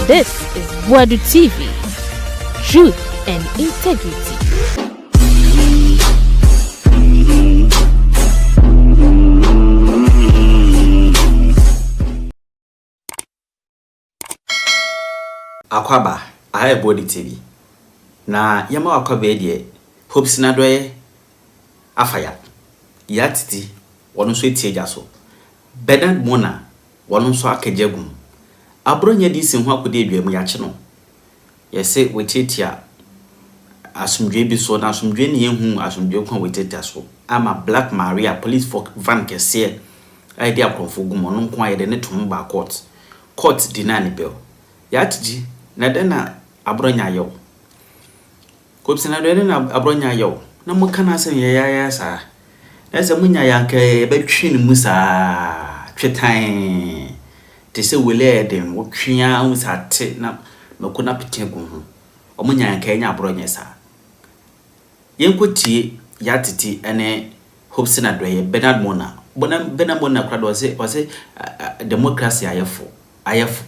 This is Boadu TV. Truth and integrity. Akwaba, I have Boadu TV. Na yama akwaba edie, Hopeson Adorye afaya. Ya Titi, wonu so etie jaso. Bernard Mona, wonu so akejegum. Abronye DC ho akode eduamu ya che no. Yese wetetia asumdwe bi so na asumdwe ne yehu asumdwe kwa wetetia so. Ama Black Maria police for van kese aide akonfo gum no nko ayede ne tum ba court. Court deny bill. Ya Titi na de na Abronye ayo. Hopeson Adorye na Abronye ayo. Na mo kana se ya sa. Na se munya ya ke betwi ne musa twetan. Te se wele dem wo twia musa te na makona pitegu ho. Omunya ya ke nya Abronye sa. Yenkotie ya Titi ene Hopeson Adorye Bernard Mona. Bernard Mona kwado wase democracy ayefo.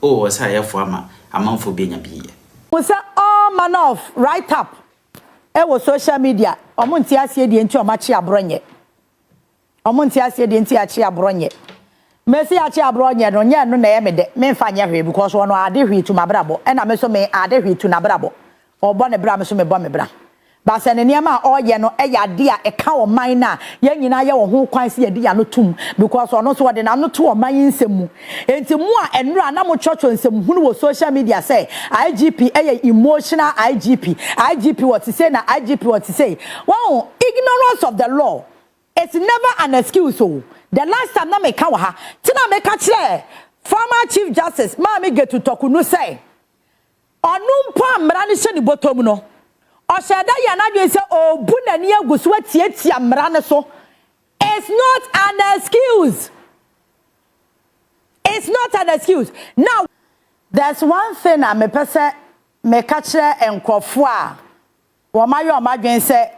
Oh, wase ayefo ama amanfo be nya biye. Musa all man of right up. E wo social media. Omunti asie die nti omachi Abronye. Omunti asie die nti achi Abronye. Mesi achi Abronye no nya no na ye mede. Me mfa nya hwe because one ade hwe tu mabrabo. E na me so me ade hwe tu na brabo. Obo ne bra me so me bo me bra. Ba se ne niam oye no e ya de a e ka o man na ye nyina ye wo ho kwan se ye de ya no tum because ono so de na no to o man nsemu enti mu a enura na mo chocho nsemu hunu wo social media say IGP e emotional IGP what to say na IGP what to say wow ignorance of the law it's never an excuse so the last time na me ka wa ha tina me ka kire former chief justice ma me get to talk no say onu mpa mra ne hye ni botom no Oshada yanadwe se obu nani agusu atietia mra ne so. It's not an excuse. It's not an excuse. Now, there's one thing I me pese me kachire enkofo a wo mayo omadwen se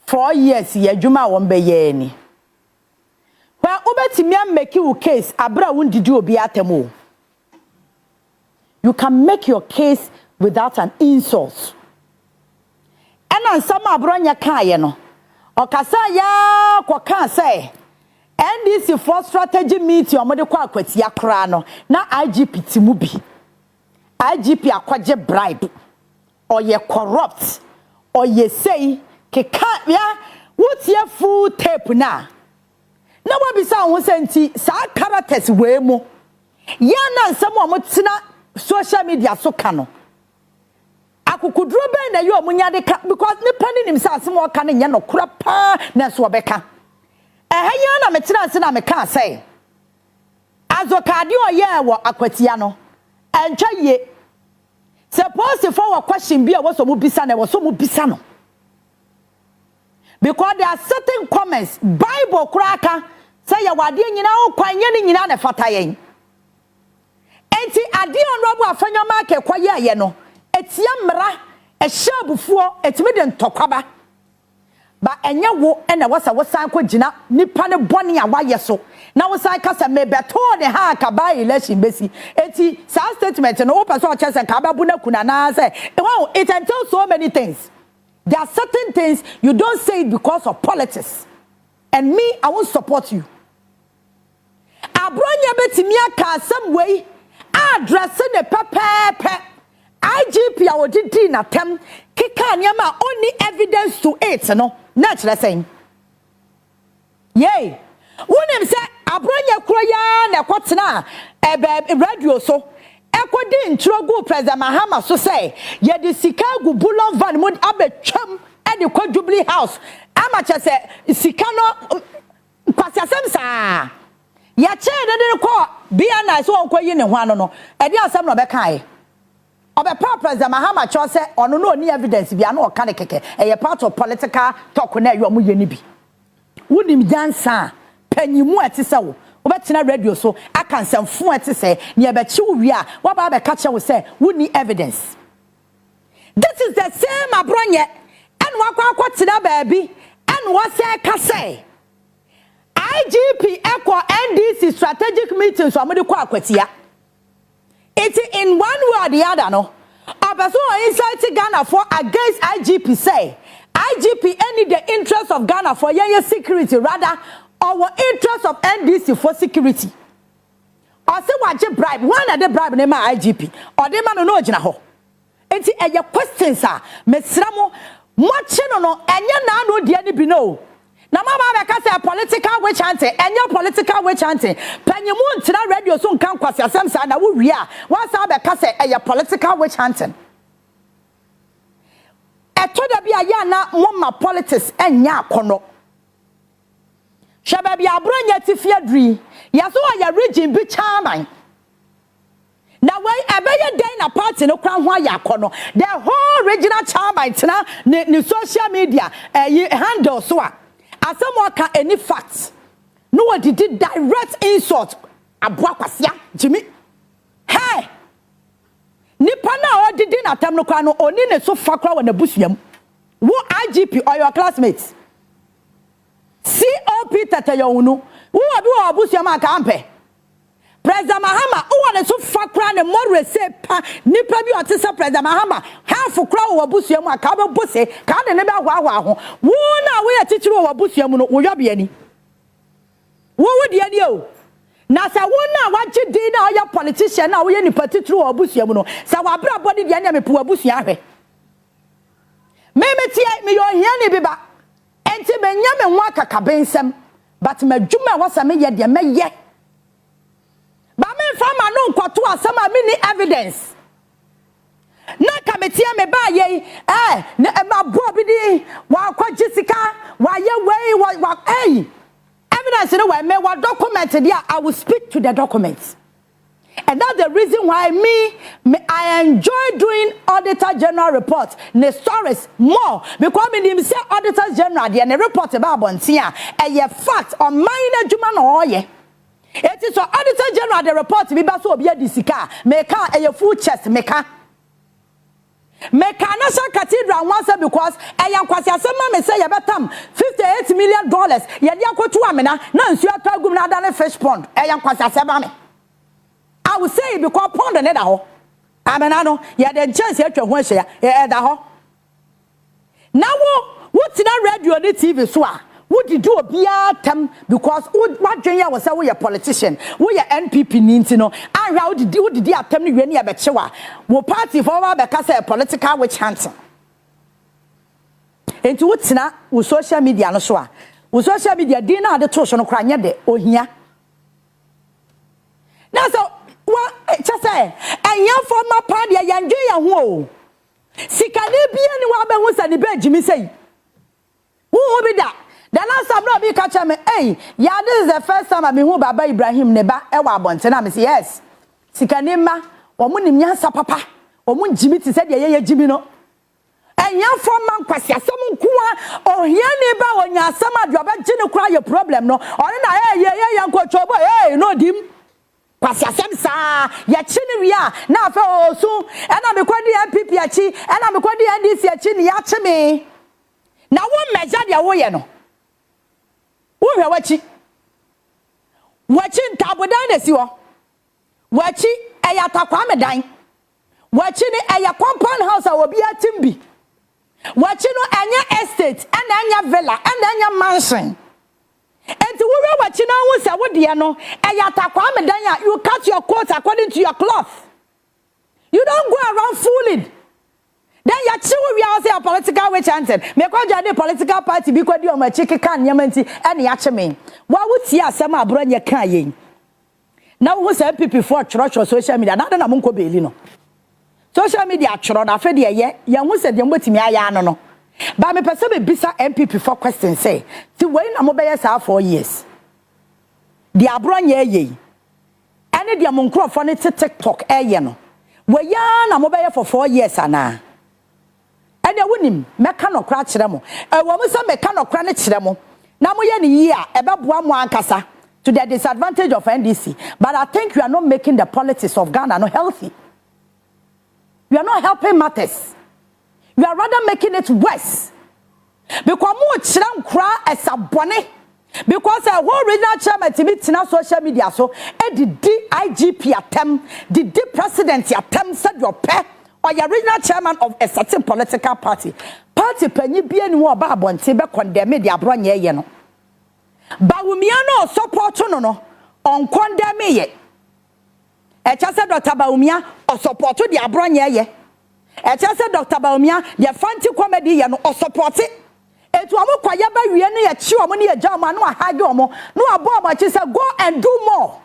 4 years ye adwuma wo mbeye ni. Wa obetimi make you case abra wundidi obi atemo. You can make your case without an insult. Ena nsama Abronye kaye no okasa ya kwaka say NDC for strategy meeting omode kwa akwatia kra no na IGP timu bi IGP akwaje bribe oye corrupt oye say keka ya wotie full tape na wabisa ho senti sa characters we mu ya na nsama omotina social media so ka no akukuduro ben na ye omunya de ka because ni pani nim sa asem o ka ne nya no kura pa na so obeka ehanya na metira ase na meka say azokade oye wo akwatia no entwa ye suppose for a question bi a wo so mu bisa na wo so mu bisa no because there are certain comments Bible kura aka say ya wade nyina wo kwanye ni nyina na fata yen enti ade onrobo afanyo ma ke kwaye ye no etia mra ehyabufuo etimi de ntokwaba ba enye wo ena wasa wosan ko gina nipa ne bone a waye so na wosan kasa mebeto ne ha ka ba election besi eti sa statement no person o chese ka ba bu na kuna na say wow it entails so many things. There are certain things you don't say it because of politics, and me I won't support you. Abronye betimi aka some way address ne pepepe IGP a wodidi na tem kika nyama only evidence to it no naturally saying yey wonim say Abronye kroya na kwotena radio so ekodi ntrogu president Mahama so say ye de sika gu bulon van mod abetwam e de Jubilee house amacha say sika no kwasiasem sa ya che de ko bia na so onko yi ne ho ano no e de asem no be kai obe president Mahama cho say ono no ni evidence bia na o ka ne keke e part of political talk na yo mo ye ni bi wonim dansa panyimu atise wo obetina radio so aka nsamfo atise ne e be chi wo wi a wo ba be ka che wo say woni evidence. This is the same Abronye and wakwa tina baby and what say ka say IGP equal NDC strategic meetings so amede kwa akwatia It's in one way or the other, no. A person inside Ghana for against IGP say IGP any the interest of Ghana for your security rather our interest of NDC for security. Or say what you bribe one of the bribe name IGP or the man no jina ho. It's a question sir. Mesramo watching no enya na no dia ni bi no. Na mama be say political witch hunting enya political witch hunting. Panyimu ntina radio so nkan kwase asem sa na wo wi a wa sa be say a political witch hunting. Eto da bia ya na mama politics enya akono. Shababi Abronye DC Adorye yaso ya region bi chairman. Na way ebeye day na party no kwan ho ya akono. The whole regional chairman tina ni social media handle so a asem ka any facts. No one did direct insult aboa kwasia Jimmy. Hey. Nipa na o didi na tam no kwan no oni ne so fakra wa na busuam. Wo IGP or your classmates. COP tatayonu. Wo abi wo busuam aka ampe. President Mahama o ne so fakra ne more say pa nipa bi o te se President Mahama half kra wo busuam aka be bose ka de ne be ahwa ho. Wo na wo ye titiri wo busuam no wo yobe ani. Wo de ani o. Na sa wona waje din na oya politician na wo ye nipa titru obusuam no sa wa bra body de anya me po abusua ahwe me tie me yo hia ne biba enti benya me ho akaka bensem but madwuma wasa me ye de me ye ba me fa ma no nkoto asem a me ni evidence na ka me tie me ba ye na ma bo bi di wa kwa jisika wa ye we wa evidence no way me what document there I will speak to the documents. And that's the reason why I enjoy doing Auditor General reports, the stories more because me say Auditor General the report about Bontia a fact on minor juma no ye. It is so Auditor General the report be so obi adisika meka a full chest meka National Cathedral once because I am kwasi asema me say ye betam $58 million ye dia kwotu amena na nsu atagum na ada ne fish pond I am kwasi asema me I will say because pond ne da ho amena no ye the chance atwa ho ahia ye da ho na wo tina radio ne TV so a wo di do bia tam because what dwen ya wo say wo ye politician wo ye NPP ninti no anhwa wo di atam ne wiani ya be chewa wo party for wa be ka say political witch hunting enti wo tina wo social media no so a wo social media din na ade to so no kra nya de ohia na so wa cha say enya former party ya ndwe ya ho o sikane bia ni wa be hu sa ni be jimi sei wo bi da. The last time no be catch me, hey, yeah, this is the first time I mean who Baba Ibrahim neba ewa abonte me say yes. Sikanema, omu ni nyansa papa, omu Jimmy ti said ye Jimmy no. Enya from man kwasi asem nkuwa, ohia neba onya asem adoba gine kura your problem no. Oni na hey yanko chobo, hey no dim. Kwasi asem sa, ye chini wia, na afa osu, ena me kwadi MPP achi, ena me kwadi NDC achi ni ya chime. Na wo measure dia wo ye no. Uhwe wachi ntabodan na si ho wachi eya takwa medan wachi ni eya compound house a obi atimbi wachi no anya estate and anya villa and anya mansion enti wo wachi na hu se wo de no eya takwa medan a you cut your coat according to your cloth you don't go around fooling. Then ya chiwo we are say a political witch hunting. Me kwa jade political party bi kwadi o ma chike kan nyamanti ene ya cheme. Wa wuti asem Abronye kan yen. Na wo say MPP for church social media na na monko beli no. Social media choro na fe de ye hu se de mbotimi aya no no. Ba me pese be bisa MPP for question say. Ti we na mo be yes 4 years. The Abronye ye. Ene de monkrofo ne TikTok eye no. We ya na mo be for 4 years ana. Ede wonim meka no kra kire mo ewo mo se meka no kra ne kire mo na mo ye ne yi a ebeboa mo ankasa to the disadvantage of NDC but I think you are not making the politics of Ghana no healthy. You are not helping matters. You are rather making it worse because mo kire nkra esabone Because a whole regional chairman to meet in social media so the DIGP attempt, the president attempt said your pet or your regional chairman of a certain political party. Party penny be any more about Bontibe condemn the Abronye yeno. Baumiano support no on condemn ye. A chasa Dr. Baumia or support the Abronye ye. A chasa Dr. Baumia, the fancy comedy or support it. Etu amu kwa yaba wiene ya chi omo ne ya jama no ahage omo no abo amachi say go and do more.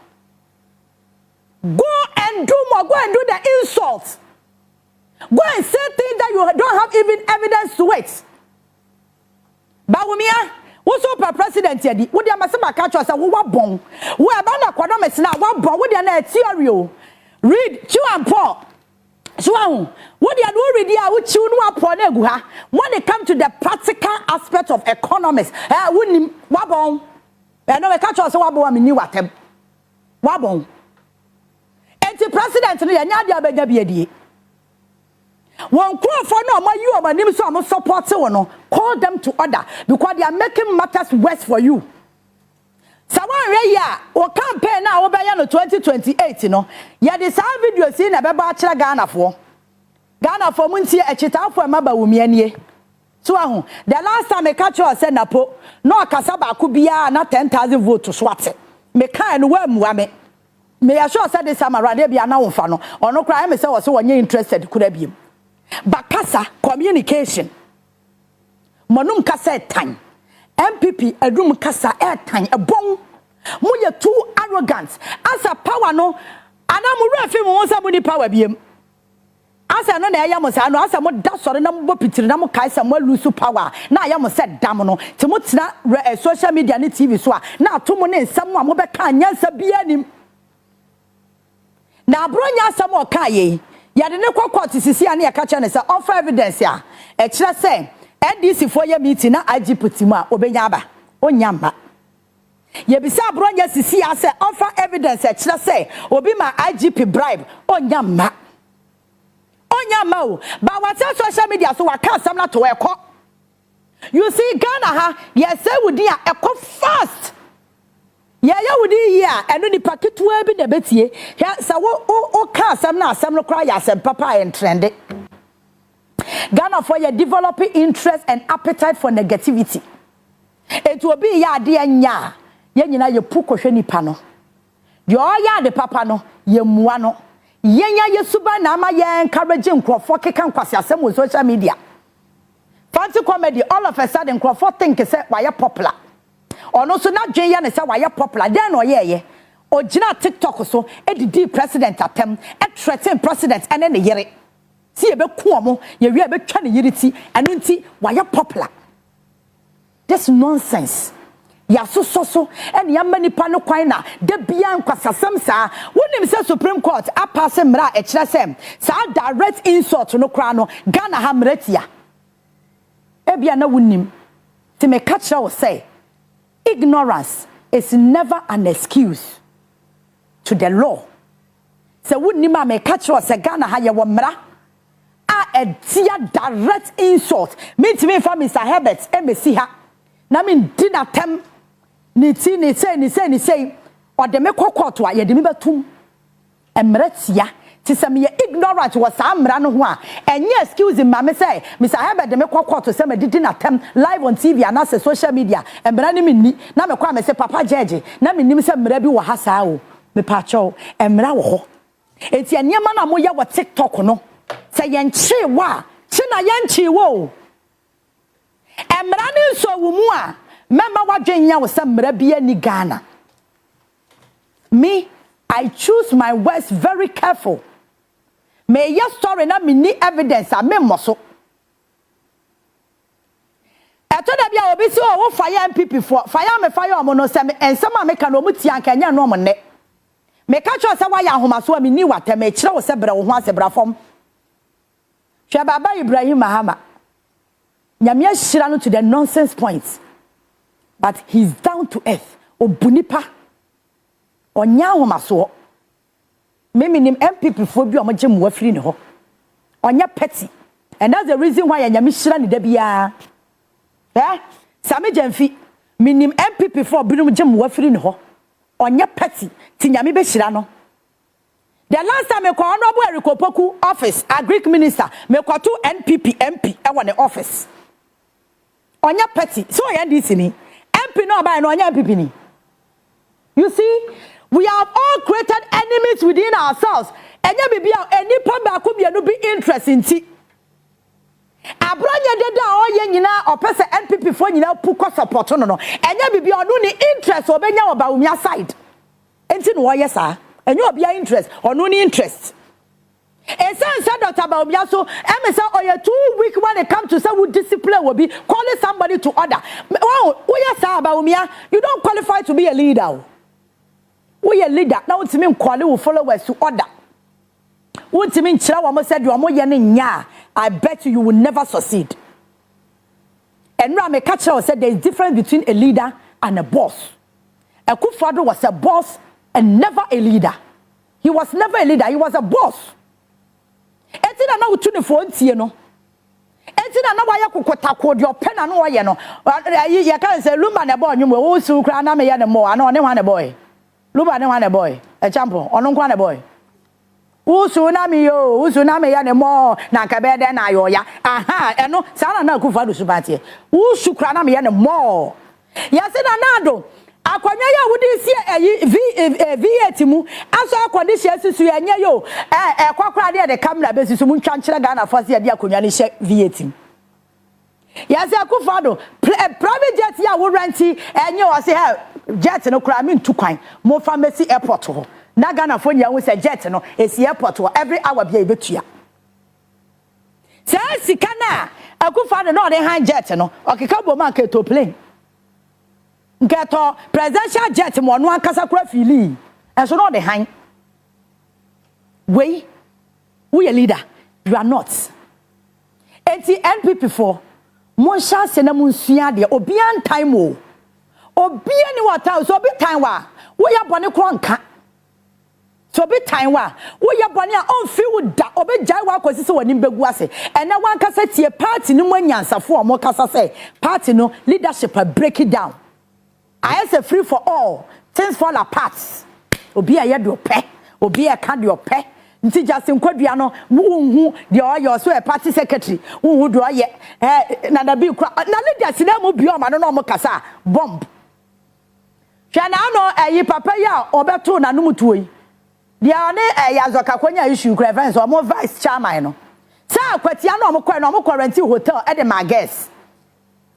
Go and do more. Go and do the insults. Go and say things that you don't have even evidence to it. Bawumia, what's up president yedi? Wo dia masema ka cho say wo wabon. Wo aba na kwado mesina wabon. Wo dia na theory o. Read Chu and Paul. So what you are already which you know upon when it comes to the practical aspect of economics, wouldn't wabon. I know a catch us wabon me new atem. Wabon. And the president Nadia Begabi. One call for no my you my name so support no call them to order because they are making matters worse for you. Someone right or campaign now over 2028, you know. Yeah, this video seen a beba Ghana for Muntia a chita for Maba Umianie. So, the last time a catcher said Napo, no Casaba could be not 10,000 votes to swat it. Me kind worm wame. May I sure said this summer, there be a now fano, or no crime is so when you're interested, could have been. Bakasa communication. Monum cassette time. MPP a room kasa airtime a bong muye too arrogant as a power no anamu refi mo somebody power biem as no na ya mo sa no as mo da sore na mo pitiri na mo kai sa mo lose power na ya mo said dam no ti mo tina social media ni TV so a na to mo ne nsam a mo be ka nyansa bia nim na Abronye asam o ka ye ya de ne court sisi ane ya ka cha ne say offer evidence ya e kire say DC for your meeting na Agyapong obenya aba onyamba ye bisa Abronye sisi ase offer evidence e kire say obi ma IGP bribe onyamba o ba what social media so waka sam na to ekọ you see Ghana ha yes say wudi a ekọ fast ya wudi here eno ni paketua bi de betie sa wo ka sam na sam no kra ya sam papa and trend Ghana for your developing interest and appetite for negativity. It will be ya dear nya. Ye nyina ye pukohwe nipa no. Ye oya de papa no ye mua no. Ye nya ye suba na ama ye encourage nkrofo keka nkwase asem on social media. Fancy comedy all of a sudden nkrofo think say why popular. Ono so na dwen ya ne say why popular. Then no ye. Ogina TikTok so edidi president atem e threaten president ene ne yere. See a bit cool, you are a trying unity and unity why you're popular. This nonsense. Ya so and ya many pano quina, de bian quasamsa, wouldn't say Supreme Court, a passing mra HSM, sa direct insult to no crano, Ghana hamretia. Ebia no wunim. To me catch or say, ignorance is never an excuse to the law. So wouldn't ma me catch or say Ghana haya wamra? A dear direct insult. Me to me from Mr. Herbert, MSC ha. Na min dinner tem. Ni say, or the make court wa ye de me betum. Emretia. Tisa me ignorant was amra no ho. And ye excuse him, mama say, Mr. Herbert de make court to say me dinner tem live on TV and as social media. And brand me ni. Na me kwa me say Papa Jeje. Na me nim say mra bi wo ha sa o. Me pacho emra wo ho. Enti anyama na mo ya wo TikTok no. Say yenchi wa china yenchi wo emrani so wumu a mema wadwenya wo semra bia ni Ghana. Me I choose my words very careful. Me your story na me ni evidence a me moso eto da bia obi si o wo fire MPP for fire me fire omo no se me ensema me ka no muti anka nya no mo ne me ka cho se wa ya ahomaso a me ni wata me kire wo se bra wo ho asebra fom Baba Ibrahim Mahama. Nyamia shirano to the nonsense points. But he's down to earth. Obunipa. Onya homaso. Memi nim MPP for bi omoje mu afiri ne ho. Onya petty. And that's the reason why nyamia shirano de bia. Sami Jamfi. minim MPP for binum gem wafiri ne ho onye party tinyame be hira no. The last time me ko honorable Erikopoku office agric minister me ko to NPP MP e won the office onye party so ya DC ni MP no buy no onye MPP ni. You see, we have all created enemies within ourselves. Enya bibia any pamba ko bia no be interest in ti. Abronye deda o ye nyina opese NPP fo nyina puko support no no. Enya bibia onu ni interest obenya oba umia side. Enti no ye sa. Enya obia interest, onu ni interest. Said Dr. Baumia so say oh you too weak when it comes to say what discipline will be calling somebody to order. Oh, yes, Baumia, you don't qualify to be a leader. We a leader. Now it's mean quality followers to order. What mean Chilawa said you are more nya. I bet you will never succeed. And Rame Catcher said there is difference between a leader and a boss. A Akufo-Addo was a boss and never a leader. He was never a leader, he was a boss. Etina na utu ne fo ntie no. Etina na wa yakokota ko de opena na oye no. Ye kan say Lumba ne boy nwum wo su kra na me ye ne mo ana one wan ne boy. Lumba ne wan ne boy. E champo ono nkwa ne boy. Usu na me yo, usu na me ye ne mo na ka be de na yo ya. Aha, eno sa na Akufo-Addo su batie. Usu kra na me ye ne mo. Ya se na nado akwanya ya wudi si V8 mu aso akwande hye asisu enye yo kwakra de camera besisu mu ntwankyere Ghana fo se de akwanya ne hye V8 ya se Akufo-Addo private jet ya wo renti enye o se jet no kra me ntukwan mo pharmacy airport ho na Ghana fo nya wo se jet no esi airport ho every hour bia ebetua se sika na Akufo-Addo no de han jet no okeka bo man ke to plane Geto presidential jet mo no ankasa kura fili enso no de han we a leader you are not enti NPP for mo sha se na mo nsua de obian time o obian ni wata so bi time wa wo ya bone kro nka so bi time wa wo ya bone a on fi wo da obejai wa kwasi se wani begu ase ena wan kasa tie party ni mo nyansafo o mo kasa se party no leadership break it down. I say free for all. Things fall apart. Obi a do pe. Obi a can do pe. Nti Justin Kwadua no wunhu de oyo so a party secretary. Wunhu do oye na da bi kra. Na leader sina mo bi o ma no mo kasa bomb. Hwe na no papa ya obeto na no mutuo yi. De ane yazoka kwanya issue kra friends o mo vice chairman no. Sa kwatia no mo quarantine hotel e de my guest.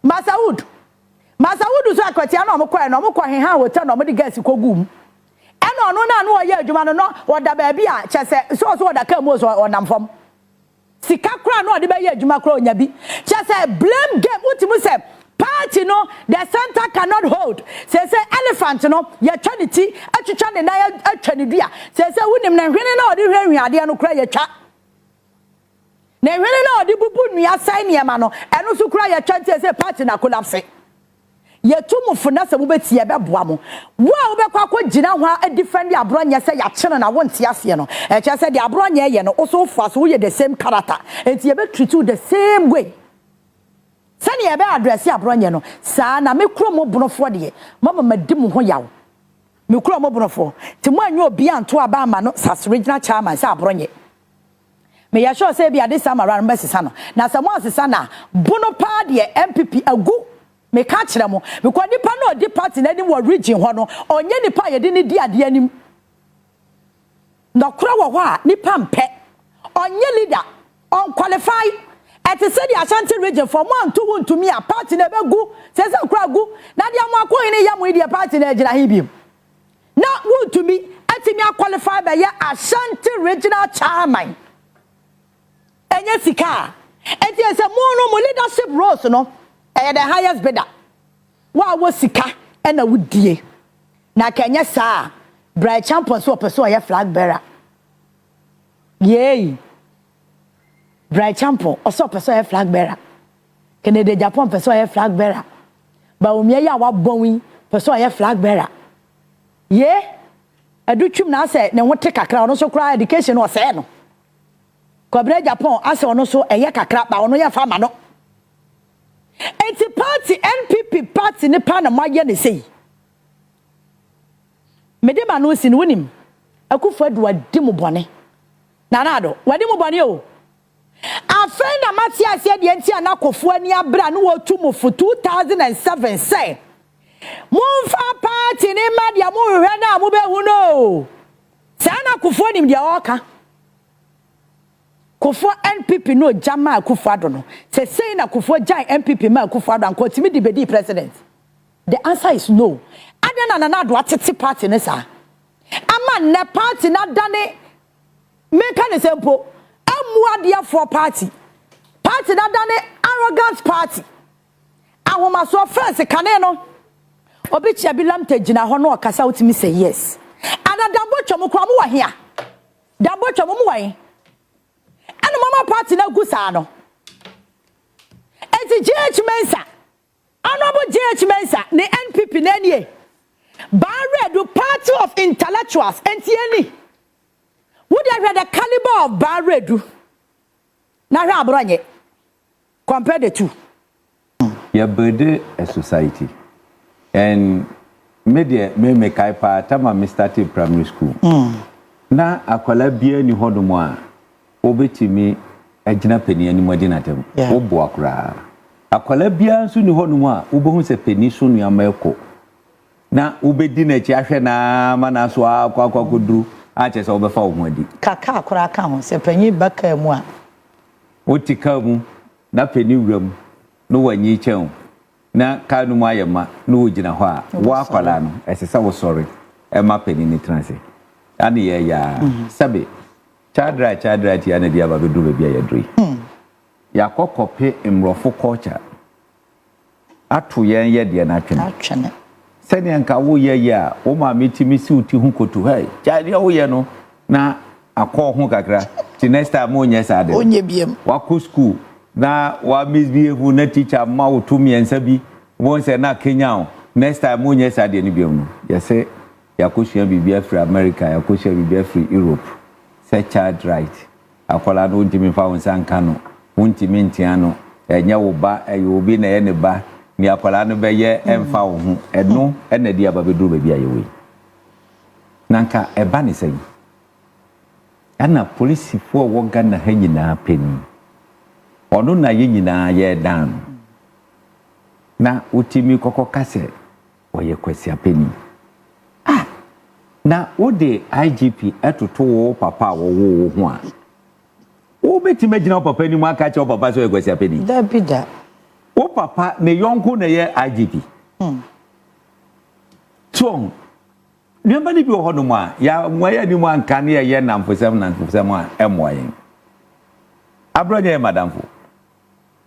Masawudu so akwatia na omkwa na omkwa he ha hotel na omdi gas kogum eno no na no oye adwuma no oda ba bia chese so oda ka mo so onamfom sika kra no ode ba ye adwuma kra onya bi chese blame game utimu se party no the center cannot hold say elephant no ye twanity atwetwa ne na atwani dua say wunim na hwene na ode hwehwe ade no kra ye twa na hwene na ode bubu nua sai ne ma no eno so kra ye twa say party na collapse yetumu funa se mubetie beboa mo wo a wobekwa akogina ho a defend Abronye se ya kyene na wonte ase no e kye se de Abronye ye no also for so ye the same character enti ye be treat you the same way sani ye be address Abronye no saa na me kromo bonofo de mama madim ho yawo me kromo bonofo ti mo anyo obi anto aba ama no sas regional chairman se Abronye me ya sure say bia this time around mesisa no na se mo asesa na bonopa de MPP agu me ka kire mo because nipa no di party na ni wo region ho no onye nipa ye di ni di ade anim no kura wo ho a nipa mpe onye leader on qualify at the city Ashanti region for one to one to me a party na begu say kura gu na dia mo akọ ni ya mo di party na gina hibim na one to me atimi qualify by ya Ashanti regional chairman enye sika enti say mo leadership roles no the highest bidder. What was sika and a wood die. Na Kenya sa bright champion so person a flag bearer. Yay. Bright champion also person a flag bearer. Canada Japan person a flag bearer. Ba umia ya wa bonwi person a flag bearer. Ye adutwum na say na wote kakra ono so kra education no say no. Kobre Japan ase ono so eye kakra ba ono ya fa ma no. Enti party NPP party ne pa na maye ne sei. Mede ma no si no nim. Akufo-Addo wadi mo bone. Nanado, wadi mo bone o. Afen na mati ase de enti ana Akufo ani abra no wotu mo for 2007 say. Mumfa party ne ma dia mo hwe na mo be hu no. Sa na Akufo nim dia oka. Kofo NPP no jama Akufo-Addo no. Say na Akufo jai NPP ma Akufo-Addo anko timi di be president. The answer is no. Adana na do atete party ne sa. Ama ne party na dane meka ne sempo. Amuadia for party. Party na dane arrogant party. Ahoma so first kane no. Obi chia bi lamte gina ho no okasa utimi say yes. Ana dambo chomo kwa mu wa hia. Dambo chomo mu wa yi. Ana mama party na gusa no. Enti GH Mensa. Honorable GH Mensa ne NPP na nie. Boadu party of intellectuals enti ani. Would you have the caliber of Boadu? Na hwa Abronye. Compare the two. You build a society. And media me make pa tama me started primary school. Na akwala bia ni hodomo a obetimi agina pani ani modi na tem. Obo akura. Akwala bia nso ni hodomo a obohu se pani so nu amako. Na ubedi na chi ahwe na mana so akwakoduru a che se obefa ohudi. Kaka akura aka ho se pani baka mu a. Otika mu na pani wuram no wanyi chen. Na kanu mu ayema no ogina ho a wa akwala no esesa wo sorry e ma pani ni transe ani ye ya sabe chadra ti ana dia ba bedu ba bia yedri ya kokope emrofo culture atu yen ye de na atwene sani anka wo ye ya wo ma metimi si uti hu kotu hai chade wo ye no na akọ ho kakra ti next time onye sa de onye biem wa ko school na wa misbehave na teacher ma wo to miensa bi won say na Kenya next time onye sa de ni biem ya say ya ko hia bibia free America ya ko hia bibia free Europe say child right akola no ntimi fa won san kanu ntimi ntiano enya wo ba eyo obi na ye ne ba ni akola no be ye emfa wo hu eno ena dia ba beduru ba bia ye we nanka eba ni say ana police fo wo Ghana ha nyina peni ono na ye nyina ye dan na utimi kokko kase wo ye kwasi apeni na ode IGP etoto wo papa wo ho a wo betima gina papa ni mu aka che papa so ye kwasi apeni da bida wo papa ne yonko na ye IGP so nyamba ni bi ho no mu a ya nwaya ni mu anka ne ye namfosem a emoyen Abronye madamfo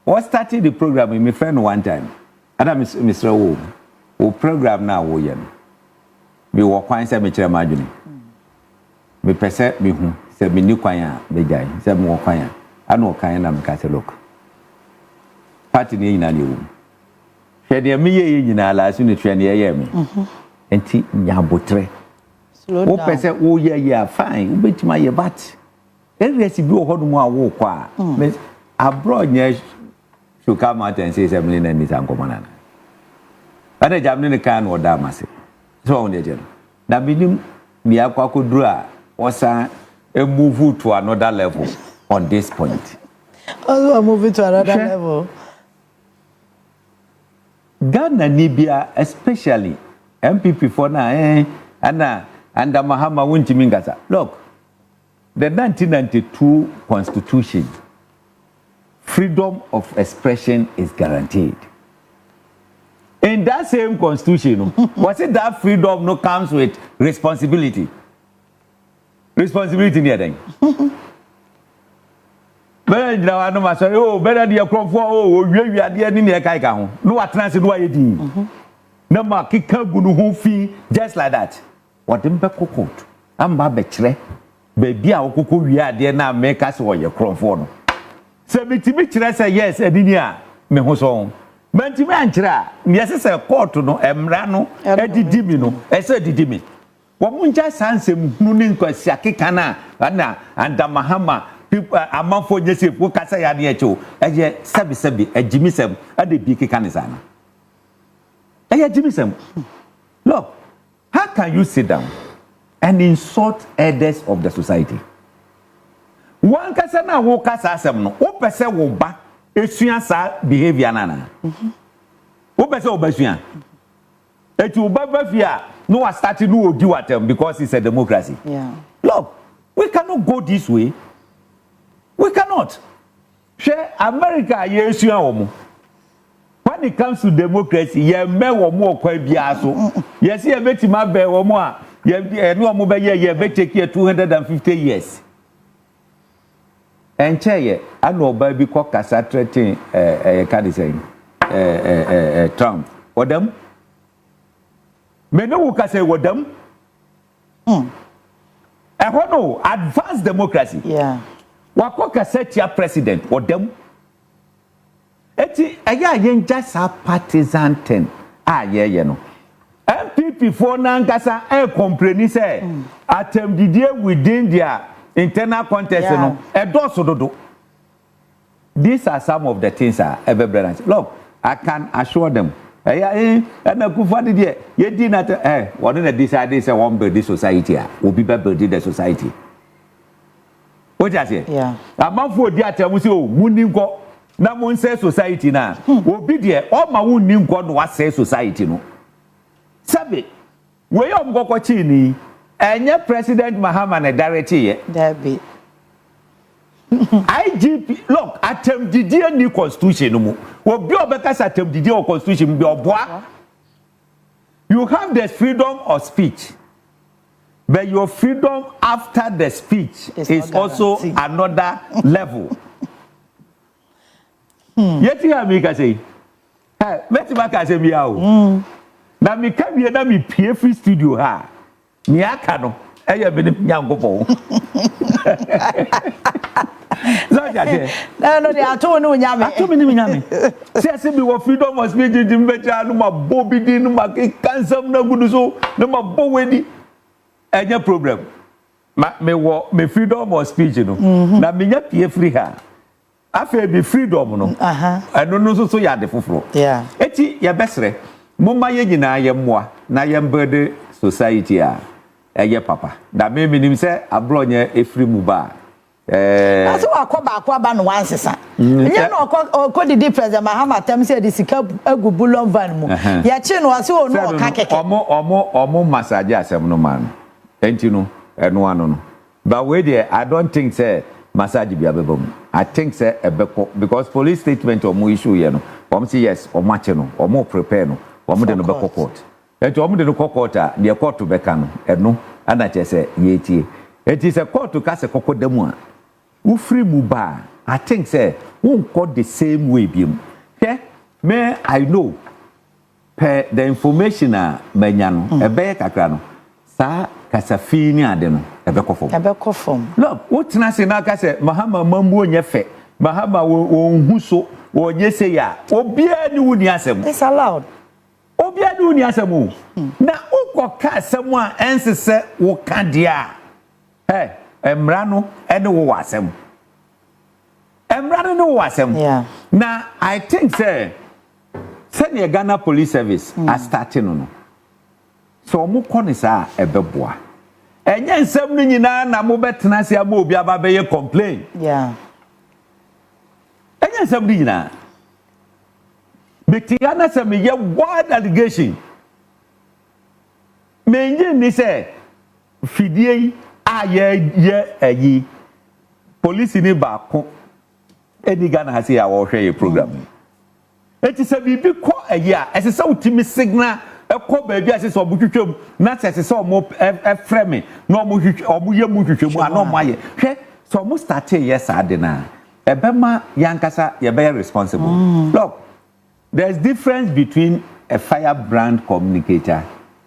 what started the program with my friend one time Adam Mr. Wo program na wo ye no me wo kwan se me kire ma adwene me pese me hu se me ni kwan a be gai se me wo kwan a ana wo kan na me ka se look party ni nyina le wo hwe de me ye nyina la so ne hwe ne ye me enti nya botre wo pese wo ye fine wo betima ye bat every bi wo hodo mu a wo kwa me Abronye should come out and say something and it's uncommon. And a German can or damase. So on the general. Na minim ni akwa kudura was a move to another level on this point. Also a move to another level. Ghana Nibia, especially MPP for now, Anna and Mahama Wuntimingasa. Look, the 1992 Constitution. Freedom of expression is guaranteed. In that same constitution, was it that freedom no comes with responsibility? Responsibility near them. Better now I know myself. Oh, better the crop for we are there in the Kaika. No attrance no ID. No ma kika gunu fi just like that. What them back coat? I'm babetre. Baby, I will we are there now make us what your crop for. Se mitimi kire say yes edini a me ho so mantimi ankyira me se court no emra no edidi mi no ese edidi mi wo munja sansem hunu ni nkwasi akeka na anda mahama people among for just if what kasa ya near cho sebi a jimisem at the big canisana. Jimisem. Look, how can you sit down and insult others of the society? One kasa na wo kasa asem no, wo pese wo ba esua sa behavior nana. Wo pese wo basua. Etu ba fia no was starting no do at them because it's a democracy. Yeah. Look, we cannot go this way. We cannot. Share America yesua omo. When it comes to democracy, ye me wo mo kwa bia so. Yes, ye betima be wo mo a ye no mo be ye be take 250 years. And chair, I know baby cock as a threatening Trump. What them? Me no who can say what them? I want no advanced democracy. Yeah. What cock set your president? What them? Eti aya yen just a partisan thing. Yeah, you know. MPP for Nankasa complain say attempt the deal within their internal contest, you know, these are some of the things I ever bring. Look, I can assure them. And I could find it. You did not. What did they decide? They say one build this society. Will be building the society. What I say? Yeah. I'm not for the atom. We say, "Muningo." Now, one say society now. Will be there. All my muningo no what say society no. Sabi, we am go kochini. Enya President Mahama Adorye That be. IGP look attempt the new constitution no obi obeka attempt the new constitution be oboa. You have the freedom of speech, but your freedom after the speech is also another level. Yet you have me say hey meti maka say me awo na me ka bi na me pie free studio ha ni aka no eye be ni nyankopon no they ato no nyame ato me ni nyame say be wo freedom of speech di mbeja no ma bobi di no ma kansam na gudu so no ma bo wedi enye problem me freedom of speech no na me nya pie free ha afa be freedom no eno no so ya de foforo yeah eti ya besre mumma ye nyina ye mmoa na ye mbede society a eye papa da me minim se Abronye efri mu ba aso akwa ba no wansesa nya no ko didi president Mahama tam se de sika agu bulon van mu ya chi no ase o no ka keke omo massage asem no man enti no eno ano no but we there I don't think say massage bi abebom I think say ebeko because police statement omo issue ye no omo say yes omo ache no omo prepare no omo de no be court enti omo de no court a de court be ka no eno ana che say ye tie enti say court ka se kokodam a wo free mu ba I think say won call the same way biem me I know per the information a manya no ebe kakra no sa kasafini ade no ebe kofom look what na say na ka say Mahama mambu onye fe Mahama wo huso wo nye say ya obia ni wuni asem it's allowed obia ni wuni asem na ukoka asem a ensese wo ka dia emra no ene wo wasem emra no wo wasem yeah na I think say the Ghana Police Service are starting no so mo konisa ebeboa enye nsem no nyina na mo betena se ama obi aba be complain yeah enye nsem no nyina betia se me ye wild allegation menye ni se fidie ye ayi police ni ba ko eni Ghana ha se ya wo hwe program eti se bibi ko ayi a ese se utimi signal ekọ baabi ase so obutwetwem na ase se omo efreme na omo ye mu twetwemu ana omo aye hwe so omo start yes ade na ebema yankasa ye be responsible look there's difference between a firebrand communicator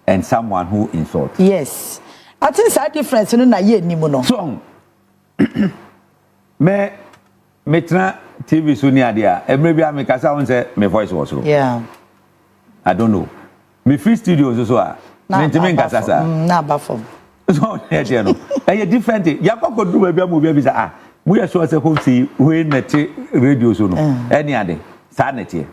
and someone who insults yes I think that difference no na ye nimu no so me tra TV so ni ade a emre bia me kasa won say my voice was low yeah I don't know me free studios so a me ntimi nkasa sa na ba fom so yeah no e different yakoko du bia mo bia bi sa we are sure say Hopeson we net radio so no any ade sa net here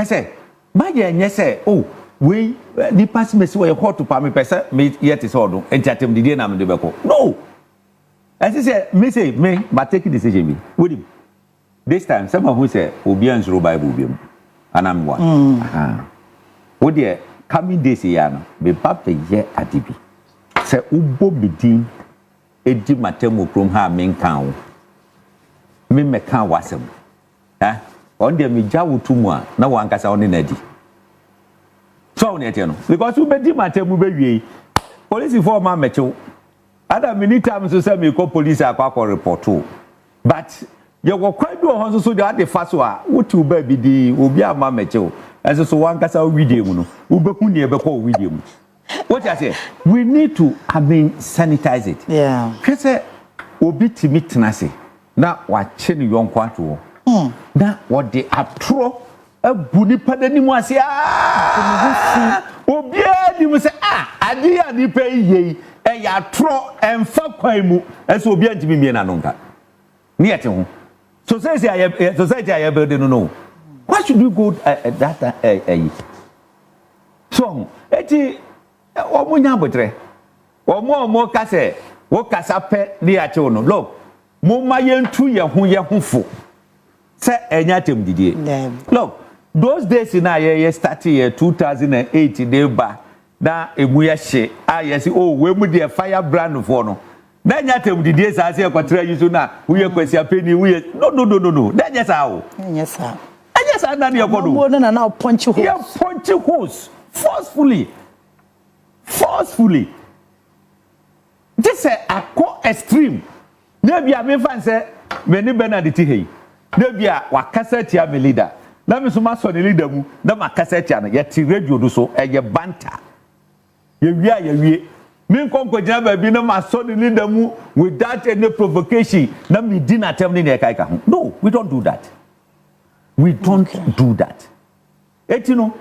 say my ye say oh we ni pass me say we hot to pa me pese me yet is odo entiatem didie na me de beko no as say me say me but take decision be with him this time someone who say obi ansuro bible bi mu anam one wo de coming days ya no be papa ye adibi say ubo bidin edi matemu krom ha me kan wo me meka wasem on de me jawo tumu a na wankasa on na di so on ete no because we be di matemu be wie police for ma mechew ada many times so say me call police akwa report o but you go kwai bi o so dey ade fa so a wotu ba bi di obi ama mechew enso so wankasa video mu no wo be hu ne be call video mu what I say we need to sanitize it kese obi timi tenase na wa che ne yonko ato na what they atro abu ni padani mu ase obi adi mu say ade ya ni pe yi ya atro emfa kwan mu enso obi antimi mie na no nka ni ete ho society aye building no why should we go that so eti omunya botre omo kase wo kasa pe ni ache no look mo mayentu ye ho fo se enya tem didie look those days na ye start year 2008 dey ba na emu ye hye yes oh we mu dey fire brand for no na enya tem didie sa se kwatra yi so na wo ye kwasi apeni wo ye no na enya sa o enya sa na ne yakodo no na punch holes yeah punch holes forcefully this a co extreme na bia me fan say me ni Bernard Titi na bia wakasa tia me leader na me so ma so ne leader mu na makasa tia na ye ti radio do so eye banter ye wie me konko jina ba bi na ma so ne leader mu without any provocation na me din atem ni na kai ka ho no we don't do that do that etino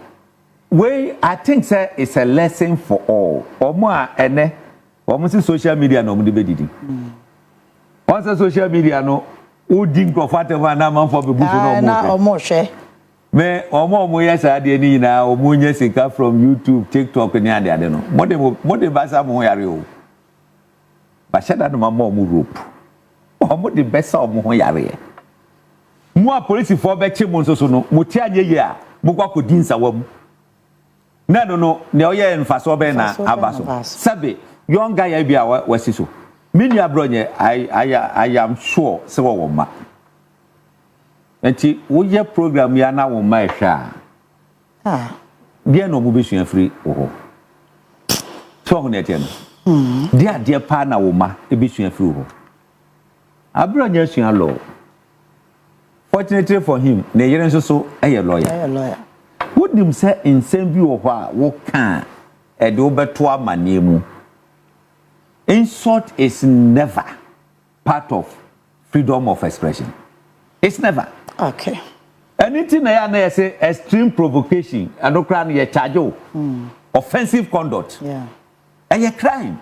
way I think say it's a lesson for all. Omo a ene, omo si social media no mo de bedidi. Once social media no, o din comfortable na man for be busu no mo. Na omo hwe. Me omo yes ade ni na omo nya sika from YouTube, TikTok ni ade no. Mo de basa mo yare o. Ba sheda no ma mo rope. Omo de besa omo ho yare. Mo a police for be che mo so no, mo ti anye ye a, mo kwa ko din sawam. No ne oye mfaso be na abaso sabe young guy bia wasiso mini Abronye I am sure se wo ma enti wo ye program ya na wo ma ehwa bia no mo be sua free wo so ne tie no dia pa na wo ma e be sua free wo Abronye sua law fortunately for him ne yere nso so lawyer would him say in same view of what can a do better manemu. Insult is never part of freedom of expression. It's never. Okay. Anything I say extreme provocation and no crime ye charge offensive conduct. Yeah. And a crime.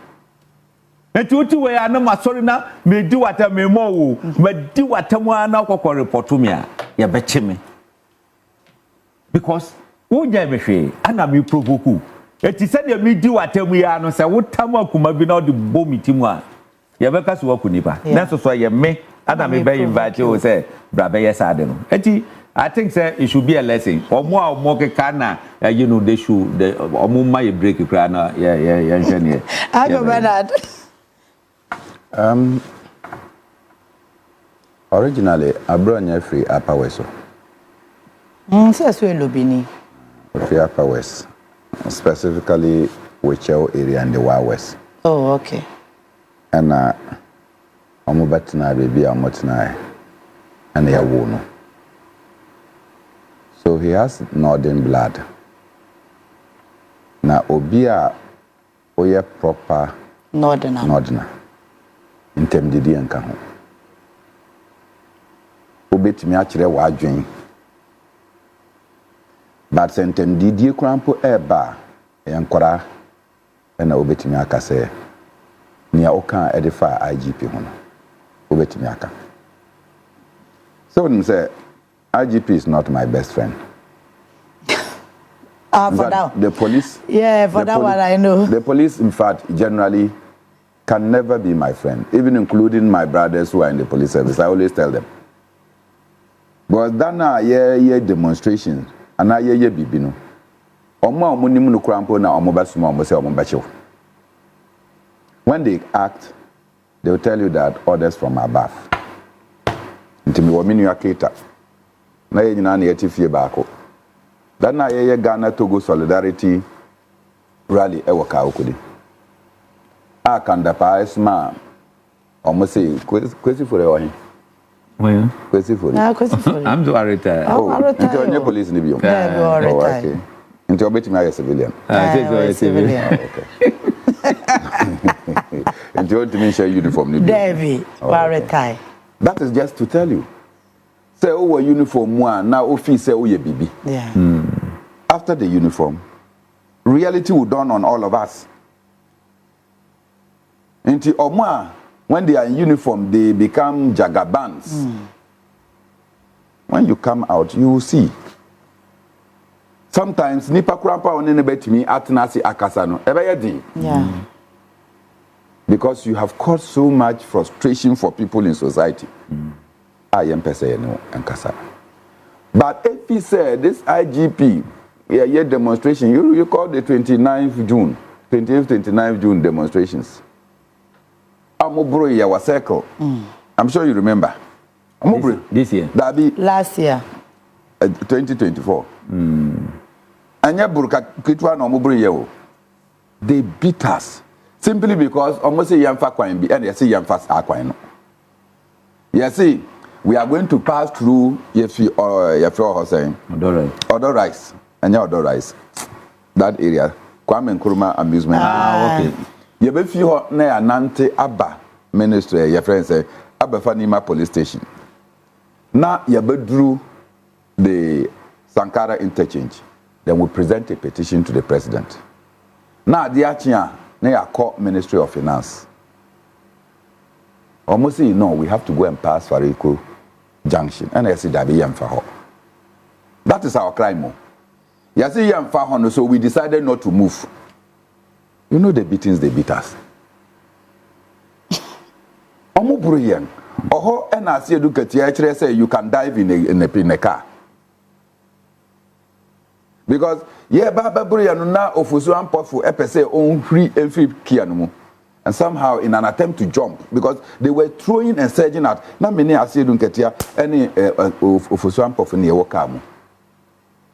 And to way I know my sorry now, me do what I may more, but do what I want to report to me. Ya betche me. Because wo nya mehwe ana me provoke eti se de me di watam ya no se wo tam akuma bi na o de bomitimu a ye beka so akunipa na so ye me ana me be invite you say bra be yes ade no eti I think say it should be a lesson omo keka na you know they should omo ma ye break kra na yeah nhwe I go Bernard originally Abronye free Upper West. So Lobini. Free Upper West, specifically Wichell area and the Wild West. Oh, okay. And I'm about to baby, I'm not tonight, and they are wono. So he has northern blood. Now Obia, oye proper northerner. In terms of the Yankaho. Obit me actually wajing. But sentem didie krampo eba enkora na obetimi akase nia oka edifa IGP hono Obetimi aka. So when say IGP is not my best friend. For that. The police. Yeah, for that one I know. The police, in fact, generally can never be my friend, even including my brothers who are in the police service. I always tell them. But that yeah demonstration, and I yeah bibino. When they act, they will tell you that orders from above. Ntimi wo minu aketa. Na ye nyina na ye tifie baako. That na ye Ghana Togo solidarity rally e waka okudi. Akanda pa esma omo say kwesi for e Well, kwesi for. I'm to retired. Oh, you only police ni biom. Yeah, okay. Into obeti me civilian. I civilian. Okay. And you want to mention uniform ni biom. Davy, retire. That is just to tell you. Say oh uniform one now office say oh ye bibi. Yeah. After the uniform, reality will dawn on all of us. Into Omwa, when they are in uniform, they become jagabans. When you come out, you will see. Sometimes nipa krampa onene betimi atenasi akasano. Yeah. Because you have caused so much frustration for people in society. I am no ankasa. But if he said this IGP, yeah, demonstration, you call the 29th June, 28th, 29th June demonstrations. Amobro was circle. I'm sure you remember. Amobro. This year. That be last year. 2024. Anya burka kitwa no Amobro yewo. They beat us simply because almost say yamfa kwan bi and they say yamfa akwan no. You see, we are going to pass through Yefi Hopeson. Adorye. Anya Adorye. That area. Kwame Nkrumah amusement. Okay. You be fi na anante aba ministry your friend say aba Fanima police station. Na you be drew the Sankara interchange. Then we present a petition to the president. Na the achia na ya call Ministry of Finance. Almost say no, we have to go and pass Fariko Junction. And I say that be yamfa. That is our crime. You see yamfa, so we decided not to move. You know the beatings they beat us. Omo bruyen. Oho and I see educate actually say you can dive in a car. Because baba bruyen na ofusu ampofu epese on free kianumu. And somehow in an attempt to jump, because they were throwing and surging at na many I see dunketia any ofusu ampofu near wakamu.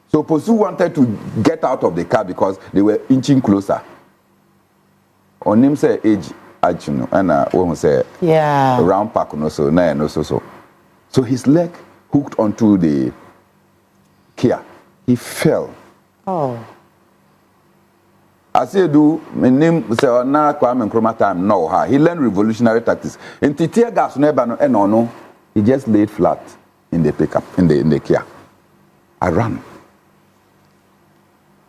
So Posu wanted to get out of the car because they were inching closer. On him say age actually and one say round pack no so na no so. So his leg hooked onto the Kia. He fell. Oh. I say do my name say na Kwame Nkrumah time no ha. He learned revolutionary tactics. In tear gas no. He just laid flat in the pickup in the Kia. I ran.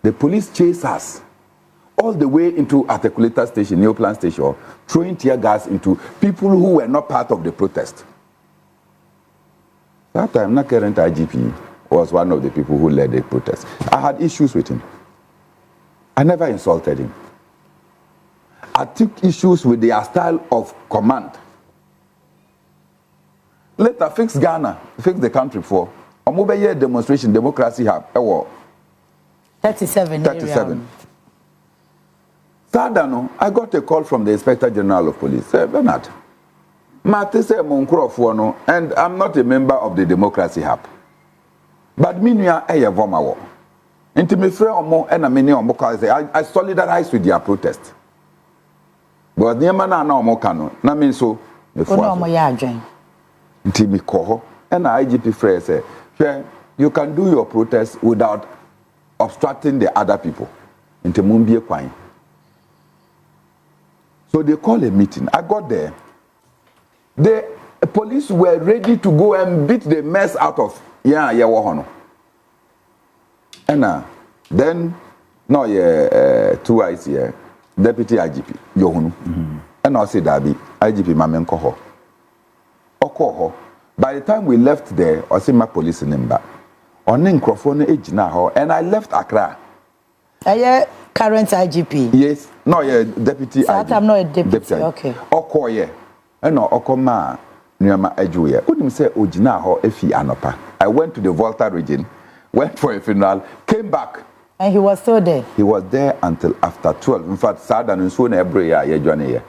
The police chased us all the way into Articulator Station, Neoplan Station, throwing tear gas into people who were not part of the protest. That time, na current IGP was one of the people who led the protest. I had issues with him. I never insulted him. I took issues with their style of command. Later, fix Ghana, fix the country for a mobile demonstration, democracy have 37. Sadano, I got a call from the Inspector General of Police. Bernard, and I'm not a member of the Democracy Hub. But meanwhile, I have Vomawo. I solidarize with their protest. But the man now more cano. Na mean so. And IGP Frey say, you can do your protest without obstructing the other people. So they call a meeting. I got there. The police were ready to go and beat the mess out of and then no two eyes here, Deputy IGP Yohunu. And I said that IGP Mamen Koho. Oko. By the time we left there, I see my police number. On microphone age now, and I left Accra. Current IGP. Yes, no, yeah, deputy. So I'm not a deputy. Okay. Oko ye, and no Oko ma Nyama Adorye. Couldn't say Ojina ho efi anopa. I went to the Volta region, went for a funeral, came back. And he was still there. He was there until after 12. In fact, Saturday and so every year, yeah, Johnny here.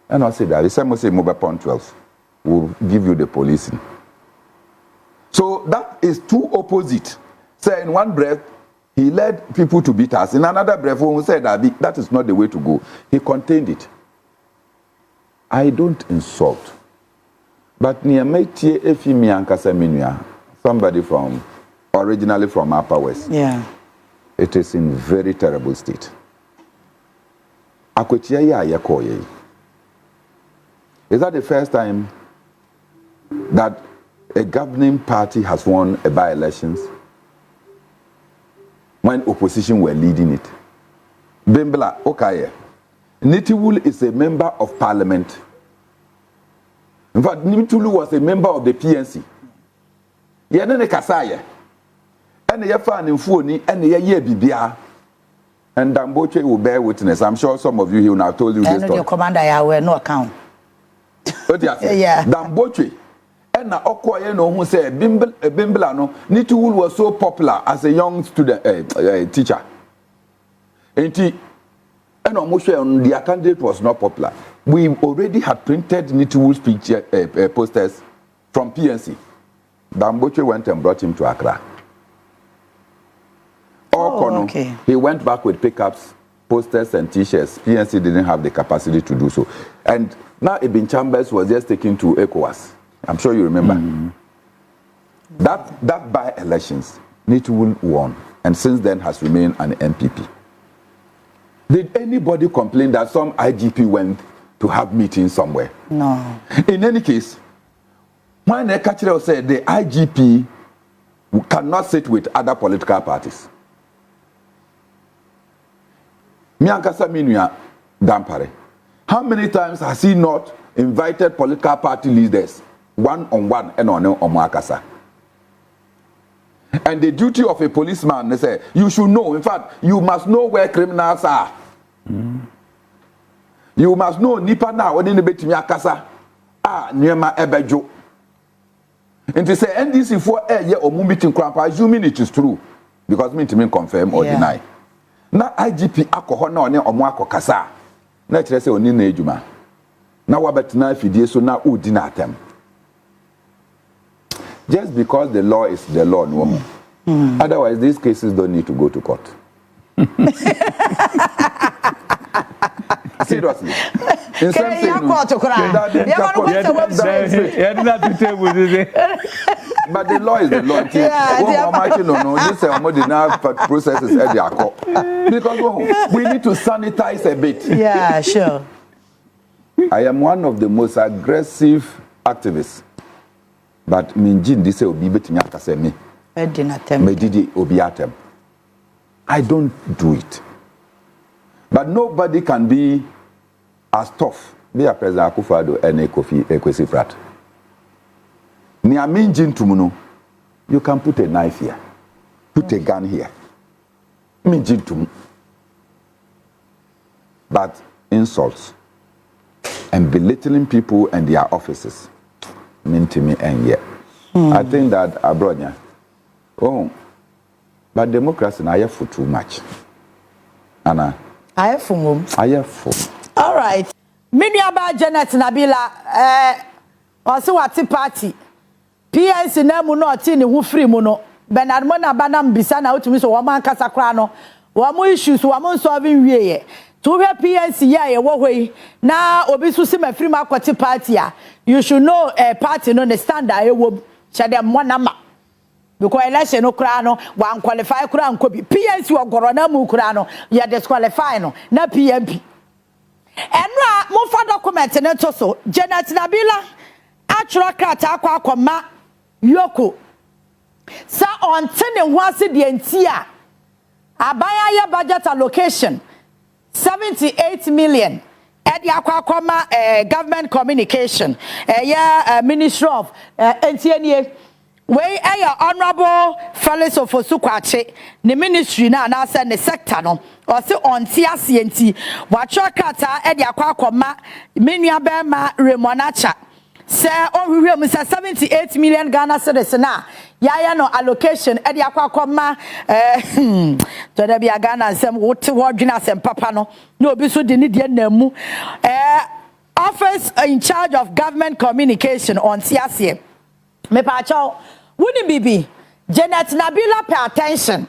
And I said that the same say move upon 12. We'll give you the policing. So that is two opposite. So in one breath, he led people to beat us. In another breath, when we said that is not the way to go, he contained it. I don't insult. But Niametie Efimi Ankasa Minua, somebody from, originally from Upper West. Yeah. It is in very terrible state. Akwetia ya yakoye. Is that the first time that a governing party has won a by-elections when opposition were leading it? Bimbla Okaye. Nitiwul is a member of parliament. In fact, Nitulu was a member of the PNC. Yenene Kasaye. And the fan in Funi and the year Bibia. And Damboche will bear witness. I'm sure some of you here now told you this story. Your commander, I wear no account. Yeah. Damboche. And now Okoye no who said Bimblano, Nitulu was so popular as a young student teacher. And almost the candidate was not popular. We already had printed Nitulu's picture posters from PNC. Damboche went and brought him to Accra. Okay. He went back with pickups, posters, and T-shirts. PNC didn't have the capacity to do so. And now Ibn Chambers was just taken to ECOWAS. I'm sure you remember. That by-elections, Nitwul won, and since then has remained an MPP. Did anybody complain that some IGP went to have meetings somewhere? No. In any case, when Ekachire said the IGP cannot sit with other political parties. Miankasa Minua Dampare. How many times has he not invited political party leaders one-on-one and on Omakasa? And the duty of a policeman, they say, you should know. In fact, you must know where criminals are. You must know Nipa now when in the bit Miakasa. Nyema Ebejo. And to say NDC for a year or meeting crap, assuming it is true. Because me to mean confirm or deny. Na IGP alcohol na one omwako kasa na kire se oni na ejuma na wabetina fidie so na odi na atem. Just because the law is the law, no woman. Otherwise these cases don't need to go to court. Seriously. In some but the law is the law. Processes because we need to sanitize a bit. Yeah, sure. I am one of the most aggressive activists. But Minjin this obi betimi akase me. I don't do it. But nobody can be as tough. Be a President Akufo-Addo and Kofi Ekwesi-Pratt. Ni Minjin tumuno. You can put a knife here. Put a gun here. Minjin tumu. But insults and belittling people and their offices mean to me and yet. I think that Abronye. But democracy na for too much. Anna. I have for. All right. Minuaba Janet Nabila also what party. PNC na mu no oti ni hu free mu no. Bernard Mona banam bisa na otumi so wo man kasa kra no. Wo mo issues wo mo solving wie ye. To hear PNC ya ye wo hoi na obi so se ma free ma kwati party a. You should know a party no the standard e wo chede mo na ma. Because election no kra no wan qualify kra nko bi. PNC wo goro na mu kra no ya disqualify no na PMP. Enra mo fa document ne to so Janet Nabila atro krata akwa yoko sa ontene ho ase de antia abaya ya budget allocation 78 million edi akwa government communication Ministry of NTNA we honorable fellows of Osukwache the ministry na say the sector no or say on TCNT watcho kata edi akwa ma menua be ma remonacha say ohwe mu say 78 million Ghana cedis na yaya no allocation edi akwa ma to da bia Ghana nsem wote wodwena sem papa no na obi so de ne de na mu office in charge of government communication on TCNT me pa chaw wuni bibi Janet Nabila pay attention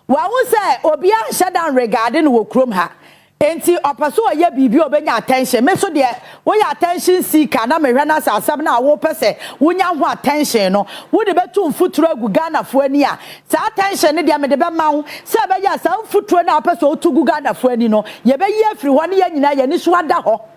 wa wu say obi a shut regarding wo krom ha enti opaso oye bibi obenya attention me so de wo ya attention seeker na me hwe na asab na wo pese wonya ho attention no wo de betu mfuturo agu Ghana fo ani a sa attention ne de me de be ma wo se be ya sa mfuturo na pese otugu Ghana fo ani no ye be ye afiri ho ne ya nyina ye ni so ada ho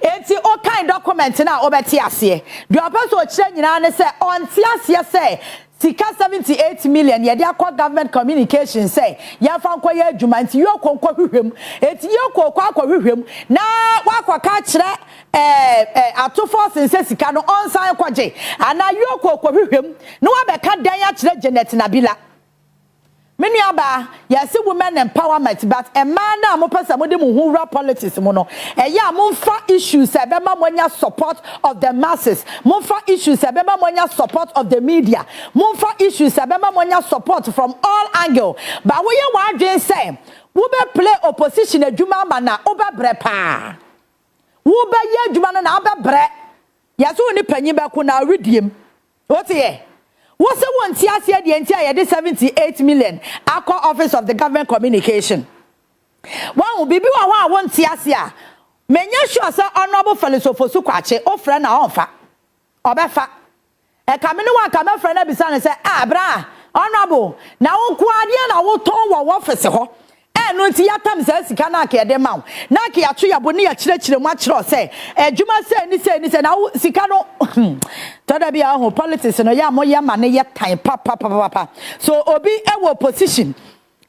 enti o kind document na obeti ase the person kire nyina ne say on ti ase say sika 78 million ye dey akwa government communication say ya fa nkwa ye adwuma nti yo konkwa hwehwem enti yo kokwa hwehwem na wakwa ka kire ato force say sika no onsan kwaje ana yo kokwa hwehwem no wabeka dan ya kire Janet Nabila many aba yes women empowerment but a man na mo pesa mo de mo hura politics mo no ya mo fa issues e be ma monya support of the masses mo fa issues e be ma monya support of the media mo fa issues e be ma monya support from all angle but we ye wadwen say wo be play opposition adwuma ma na wo be bre pa wo be ye adwuma na wo be bre yes wo ni panyi be ko na rediem what ye what's the one TCA the entire 78 million Aqua Office of the Government Communication. One bibi wa one TCA. Menya sure say honorable fellows of Osukwache o friend na onfa. Obefa. E kamene wa kama friend na bisa ne say bra honorable na wo kwade na wo ton wo office ho. No nti yatam say sika na ka de ma na ka ya to ya boni ya kire mu a kire say adwuma say ni say na sika no to da bia ho politics no ya mo ya ma ne ye tan papa so obi e wo position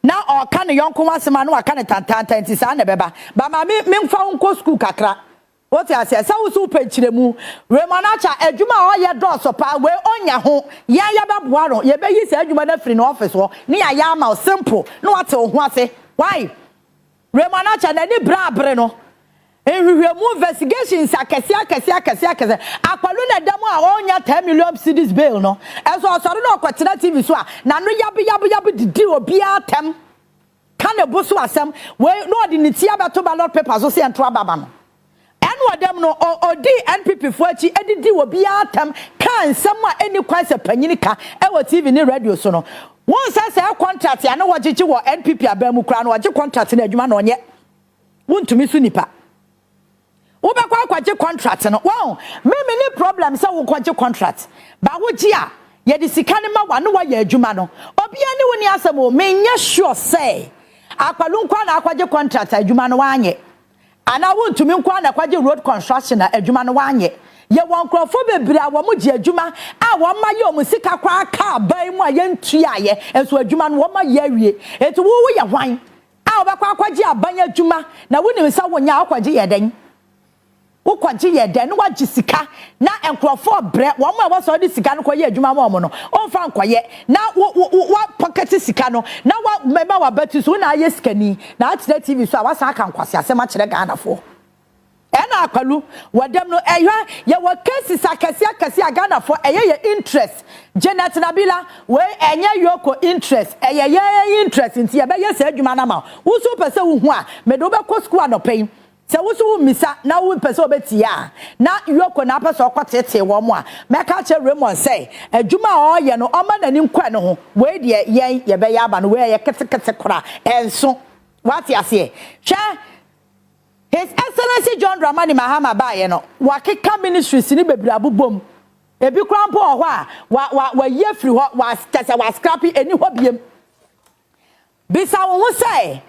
na o ka ne yonko wasema na waka ne tantan ti sa na beba ba ma me mfa nko school kakra what you say sa wo so pekire mu we manacha adwuma o ye do so pa we onya ho ya ba boa no ye be yi say adwuma na free no office ho ne ya ma simple no wate ho ase why remanacha na ni brabre no ehwehwemu investigations akese akwalu na demo a onya 10 million cedis bail no eso osoro na okwetena TV so a na no yabe didi obi atem kan eboso asem we no de ni tia beto ballot papers so se ento ababa no eno odem no odi NPP fo achi edidi obi atem kan sem a eni kwanse panyinika e wo TV ni radio so no won say contract ya na wagyeche wo NPP abamu kra na wagye contract na adwuma na onye wontumi su nipa wo be kwa kwagye contract no wow me ni problem say wo kwagye contract ba wo gi a ye de sika ne ma wa na wa ya adwuma no obia ne woni asem o menya sure say akwalu nkwa na akwagye contract adwuma no wanye ana wontumi nkwa na kwagye road construction na adwuma no wanye ye won krofo bebre a wo mo gi adwuma a wo ma ye o mu sika kwa aka ban mu a ye ntua ye enso adwuma no wo ma ye awie etu wo ye hwan a wo bakwa kwagye aban adwuma na woni nsa wonya akwagye ye den wo kwagye ye den no wagye sika na enkrofo bre wo ma wo so de sika no koye adwuma ma mo no o fa nkoye na wo pocket sika no na wa mema wa batu so na aye skani na atire TV so a wasa aka nkwase asema kire Ghana fo ena akwalu wadam no ehwa ye wa cases akase Ghana for eye interest Janet Nabila we enye yoko interest eye interest nti ye be ye se adwuma na ma wo so pese wo hu a me do be ko school anopen se wo so wo misa na wo pese obeti ya na yoko na pese okotete wo mo a me ka che Raymond say adwuma o ye no o ma nani nkwa no ho we de ye be ya aba no we ye kete kora enso what you say hwe His Excellency John Dramani Mahama baye no wakeka ministries ni bebra abobom ebi krampo ho a wa ye free ho wa tese wa scrappy eni ho biem bisa wo say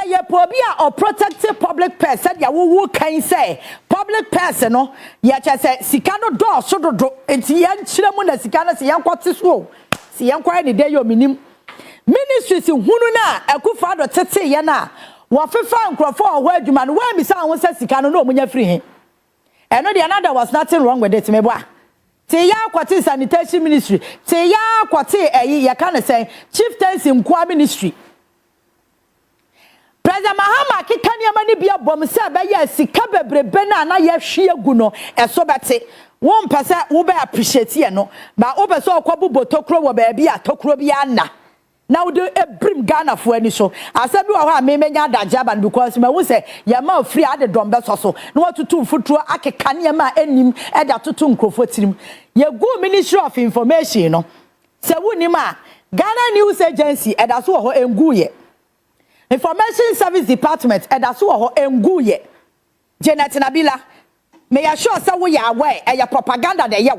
ye pobia or protective public person ya wo kan say public person no ye che sika no do so dodo enti ye nkyire mu na sika no se ye nkote so se ye nkwa ni de yo minim ministries hunu na akufa do tete ye na Wa fefa nkrofo ho adwuma no wa mi sa ho sa sika no no munya free he. Eno de another was nothing wrong with it me boa. Te ya kwati sanitation ministry, te ya kwati ya kan say chieftaincy nkwa ministry. President Mahama kikani amani bia bom se be ya sika bebrebe na ye hwe agu no eso bete. Won pese wo be appreciate ye no, ba wo pese okobubo tokro wo ba bia tokro bia na. Now the brim Ghana for any so. I said, "You are me menya da jaban because me we say ya ma free at the drum best so. No what to two foot ake kanya ma enim e da tutu nkrofo tirim. Ye go Ministry of Information no. Se woni ma Ghana News Agency e da so ho engu ye. Information Service Department e da so ho engu ye. Janet Nabila me ya sure say we ya aware e ya propaganda de ye.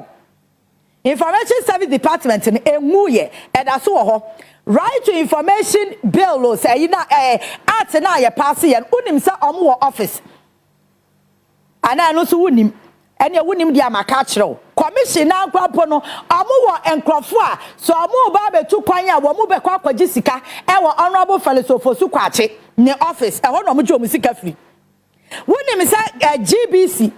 Information Service Department in engu ye e da so ho. Right to information bill say you na art na ye pass ye unim say omo office ana no so unim ene unim dia maka kire commission na kwapo no omo wo enkrofo a so omo ba betu kwan a wo mo be kwa kwaji sika e wo honorable philosopher su kwache ne office e ho no mo jo mo sika free unim say GBC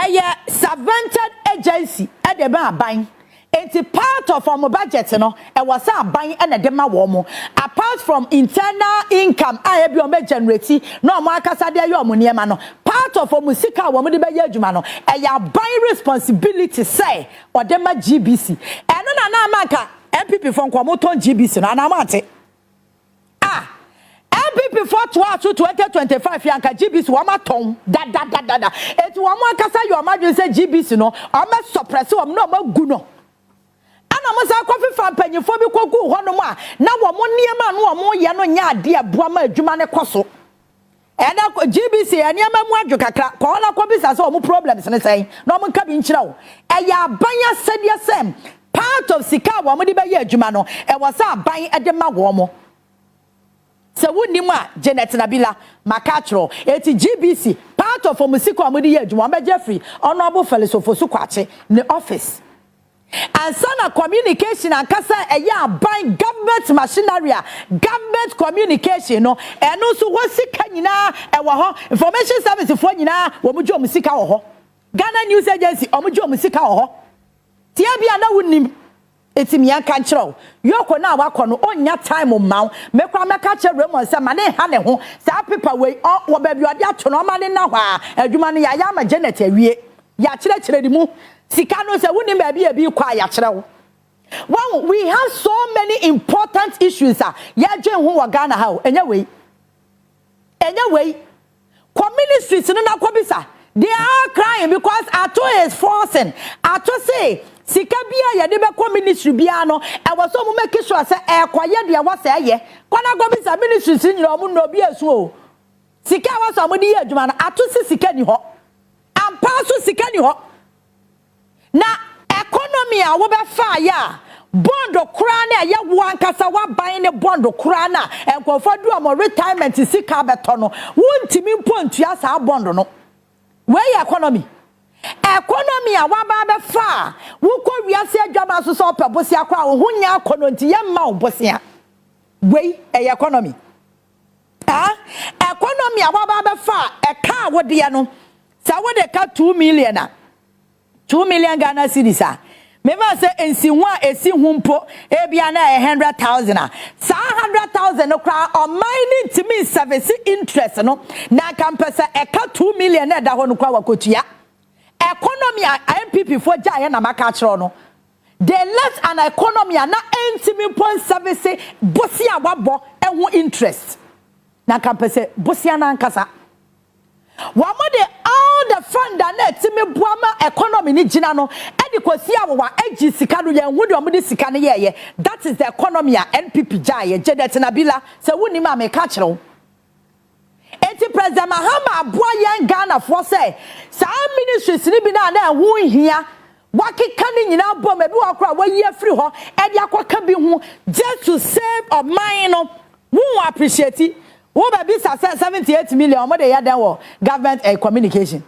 ye subvented agency e de ba ban. It's part of our budget, no. It was a buying and a dema womo. Apart from internal income, I be on generate. No more casadia yo muniemano. Part of our musica woman de bayajumano. A ya buying responsibility say or dema GBC. And no maka MPP from Kwamoton GBC no anamate. MPP for 2025 yanka GBC wama ton da. It wama kasa yo imagine say GBC no. Ama suppress no ma guno. Na masa kofi fa panyefo bi kogu ho no ma na wo mo niema no wo mo ye no nya ade aboa ma adwuma ne koso e na GBC aniema mu adwo kakra ko na ko bisa so mo problems ne sai na mo nka bi nkyira wo e ya banya sadia sem part of sika wo mo de be ye adwuma no e wo sa ban e de ma wo mo se woni ma Janet Nabila makachro eti GBC part of mo sika wo mo de ye adwuma be Jeffrey honorable philosopher su kwache ne office. And sana communication and kasa buying government machinery, government communication no, and also what sika nyina information service for nyina wo mujo musika wo ho. Ghana News Agency omujo musika wo ho. Tia bia na wonim etimi anka nkyerɛw yoko na wakɔ no onya time maw mekwa meka kyerɛ mo sɛ ma ne ha ne ho saa paper we wo ba bi ɔde ato no ma ne na hɔ a adwuma no ya ma Janet awie ya kyerɛ di mu. Sikano se wuni baby e bi kwa ya kyerɛw. Well, we have so many important issues ya dwen ho wa Ghana ha enye wei communities no na kwabisa they are crying because Ato is forcing Ato say sika bia ya de be ministry bia no e was so mo make sure say e kwaye de wa say ye kwana kwabisa ministries nyiro mo no bia su o sika wa so mo de ye adwuma no Ato se sika ni ho ampa so sika ni ho. Na economy a wo be fa ya bondo kura na ya wo ankasa wa ban ne bondo kura na enkofo du am retirement sika beto no wontimi mpontua sa bondo no we economy a wa ba be fa wo ko wiase adwama so so pebosia kwa wo hunya akono nti ye ma obosia we economy economy a wa ba be fa eka wo de no sa wo de ka 2 million 2 million Ghana cedis me ma say ensinwa esi humpo ebia na 100,000 sa 100,000 no kra o mining to me service interest no na campesa eka 2 million na da ho no kwa wakotua economy MPP for ja na maka kiro no they left an economy na entimi point service bosia wabo ehu interest na campesa bosia na nkasa wamode all the fund that timi boama economy ni gina no edi kwasi awowa agi sika no ye hu de omode sika no ye that is the economy a NPP jaye Janet Nabila se woni ma me ka kire eti President Mahama aboa yen Ghana for say sa ministries ni bi na hu hia wakika ni nyina bom ebi wakora wayi afiri ho edi akoka bi hu just to save of mine no who appreciate who be 78 million omo de ya den wo government communication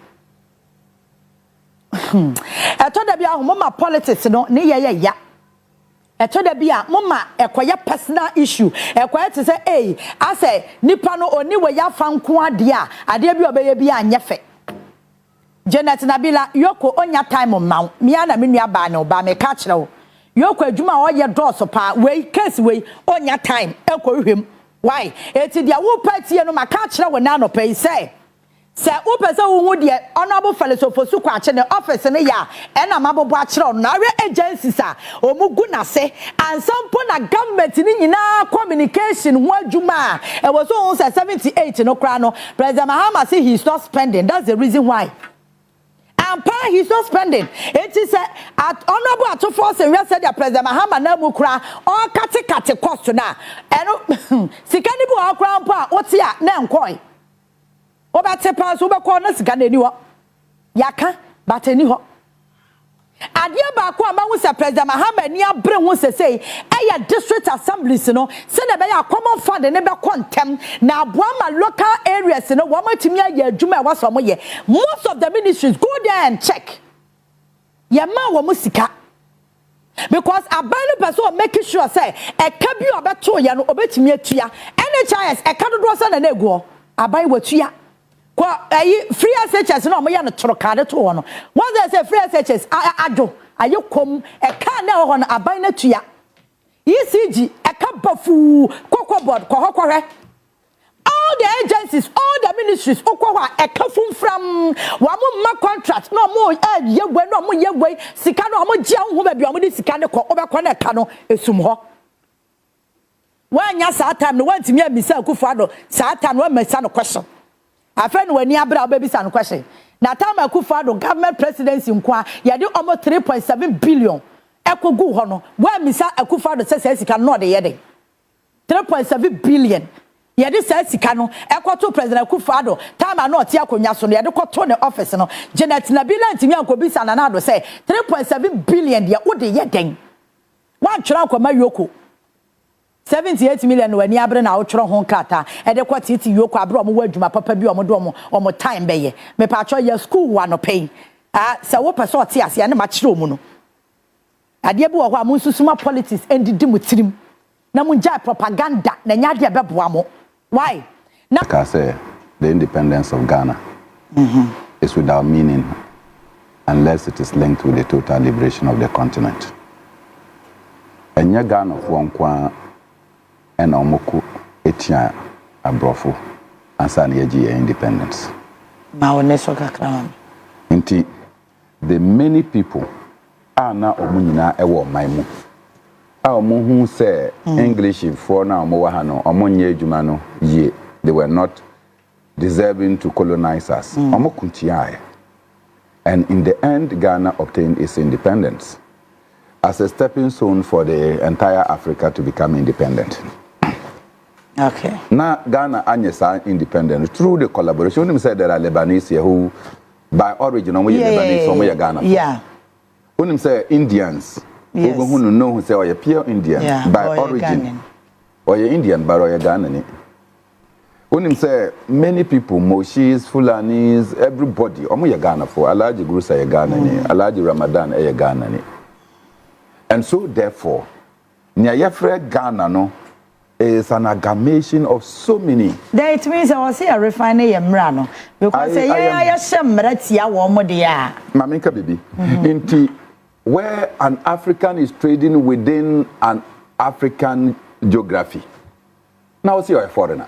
eto da bia ho ma politics no ne ye ya eto da bia mama ekoye personal issue ekoye te say I say nipa no oni we ya fa nko ade a bi obeye bia anyefe Janet Nabila yoko onya time ma me na me nua ba na oba me ka kire wo yoko adwuma o ye dose pa we case we onya time ekohwem why eti dia wo party no ma ka kire wo na no pay say se wo pese wo hu de honorable philosopher kwa che ne office ne ya e na mabobo a kire no na we agencies a omugu na se ansampo na government ni nyina communication ho adwuma e was so 78 no kra no President Mahama say he's not spending. That's the reason why. And he's not spending. It is at honorable at force and we said that President Mahama na mukra all kate cost na. And sikani bu akra mpa otia na nkoi. Obate pass obekọ na sikani ni ho. Yaka but ni ho. Adia ba ko amahu se President Mahama ni abre ho se say eya district assemblies no se na be ya common fund ne be kontem na aboama local areas no wo matimi aye adwuma wa so mo ye most of the ministries go there and check ye ma wo musika because abanu person make sure say e ka bi obeto ye no obetimi atua NHIS e ka dodo so na na egu aban watua free SHS no mo ya no trokade to no once they say free SHS ado ayekom e ka na ho no aban na tua ECG e ka bafu kokko board ko hokore all the agencies all the ministries okwa e ka fumfram wa mo ma contract no mo yegwe no mo yegwe sika no mo gia ho ba bia mo di sika ne ko obekọ na ka no esum ho wanya saa time no wantimi amisa akufado saa time no amisa no question afen wani abra obebisa no question na time akufado government presidency nkwa ye de almost 3.7 billion ekogu ho no wa misa akufado se sika no de ye de 3.7 billion ye de se sika no ekoto president akufado time na otia akonya so no ye de koto ne office no Janet Nabila ntimi ankobisa na na do say 3.7 billion de wo de ye den wan twera akoma yoko 78 million wani abre na otworo ho kata e de kwa Titi yoko abre omo wadwuma papa bi omo do omo time beye me pa cho ye school wa no pay se wo person ote ase ne ma kire omu no ade bi wo ho amunsusuma politics endidi mutirim na munja propaganda na nya de beboa mo why na I say the independence of Ghana is without meaning unless it is linked with the total liberation of the continent. Enya Ghana for nkwa and omoku etia abrofo ansa na yeji independence ma oneso kakra nti the many people are na omunyina ewo man mu a omuhu say English for na omo ha no omonye adwuma no ye they were not deserving to colonize us omokuntia and in the end Ghana obtained its independence as a stepping stone for the entire Africa to become independent. Okay. Now Ghana are independent through the collaboration. When said there are Lebanese here who, by origin, Lebanese from Ghana. Yeah. When say Indians, who know who say or pure Indian by origin, or you Indian, but or you Ghanaian. When say many people, Moshis, Fulanis, everybody, omo Ghana for Alhaji Gurusa Ghanaian, Alhaji Ramadan Ghanaian. And so therefore, Nyayefre Ghana no is an amalgamation of so many. Then it means I was here refining Yamrano because I am Ratia Womodia. Maminka baby. Inti where an African is trading within an African geography. Now see you're a foreigner.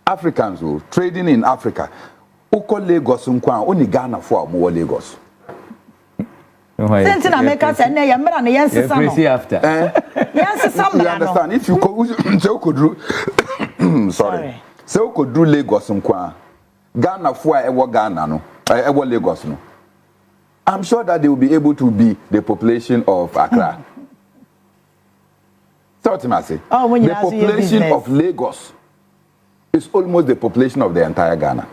Africans who trading in Africa. Uko Lagos unkwa oni Ghana for more Lagos. Since America said, "No, you're not a after." Yes, you understand? If you could do, sorry, so could do Lagos unkwa Ghana for ever Ghana no, ever Lagos no. I'm sure that they will be able to be the population of Accra. So what I say? The population of Lagos is almost the population of the entire Ghana.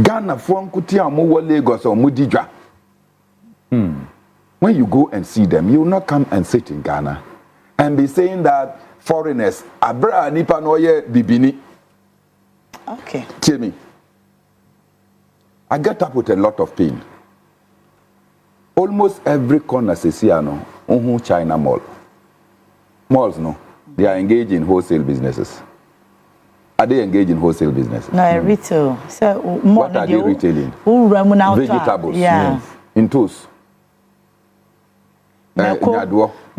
Ghana for nkutia mo Lagos or Mudija. When you go and see them, you will not come and sit in Ghana and be saying that foreigners, abra nipa no ye bibini. Okay. Tell me. I get up with a lot of pain. almost every corner Sesiano, China mall. Malls, no, they are engaged in wholesale businesses. Are they engaged in wholesale business? No, retail. So what are they retailing? Vegetables. Yeah. In toast.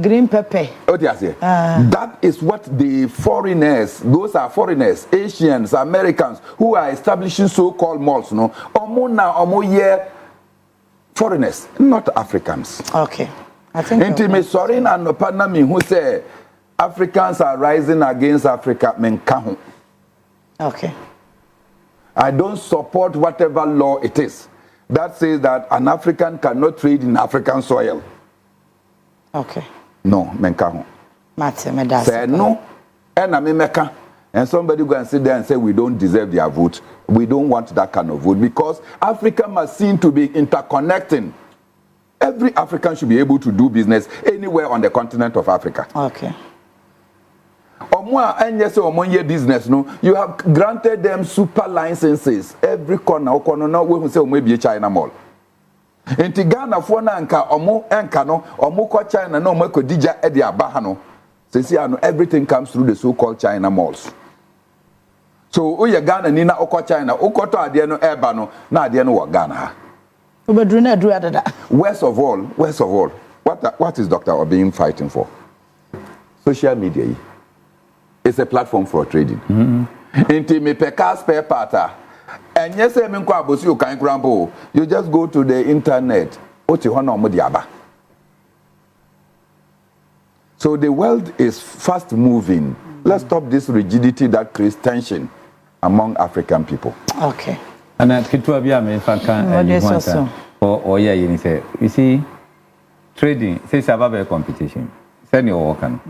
Green pepper. What do you say? That is what the foreigners, those are foreigners, Asians, Americans, who are establishing so-called malls, no? Foreigners, not Africans. Okay. I think Intimate sorry and no partner me who say Africans are rising against Africa men kahu. Okay. I don't support whatever law it is that says that an African cannot trade in African soil. Okay. No, men kahu. Say no, and I mean meka. And somebody go and sit there and say we don't deserve their vote. We don't want that kind of vote because Africa must seem to be interconnecting. Every African should be able to do business anywhere on the continent of Africa. Okay. Business, no, you have granted them super licenses. Every corner, now we say maybe China mall. In Ghana, for Nanka, Omo China, no, Mako Dija Edia Bahano. Say, everything comes through the so-called China malls. So, Oya Ghana, Nina Oko China, Okoto Adiano Ebano, na Adiano Ghana. Worst of all, what is Dr. Obin fighting for? Social media. It's a platform for trading. Inti me peka spare part. And yes, you just go to the internet. So the world is fast moving. Let's stop this rigidity that creates tension among African people. Okay. And at Kitwabia, you see, trading, say, Sababa competition. Send your work.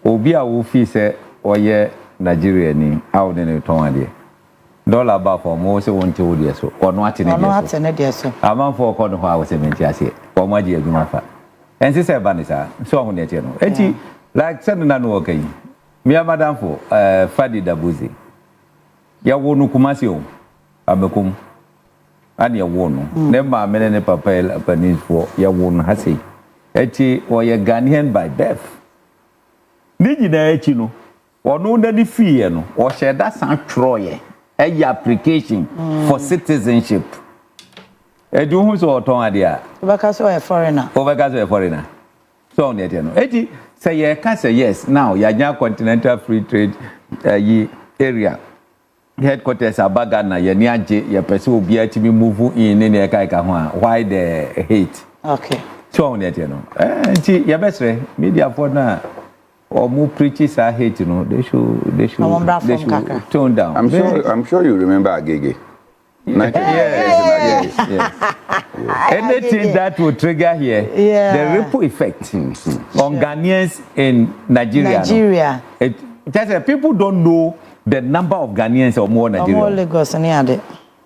Obia will fee say, or ye Nigeria ni out in a tongue. Dollar bar for most one to years or not in a year. A month for a corner of our 70 years, or my dear Gumafa. And this is Banisa, so on the channel. Eti, like sending an working. Mia Madame for Fadi Dabuzi. Ya wonu kumasio, abekum. And ya wonu. Never many papel upon for ya wonu hasi. Eti, or ya Ghanaian by birth. Niji na echino or no any fear no or share that sound troye a application for citizenship. E do who so ton adia overcast a foreigner so on yet no eti say ye can say yes now ya continental free trade area headquarters abaga na ye ni age ye person obi a timi move in ne kai ka ho why the hate. Okay, so on yet no enti ye besre media for na or more preachers are hate, you know, they should tone down. I'm sure you remember Agege. Yes. Anything that will trigger here, the ripple effect on Ghanaians in Nigeria. Just people don't know the number of Ghanaians or more Nigerians.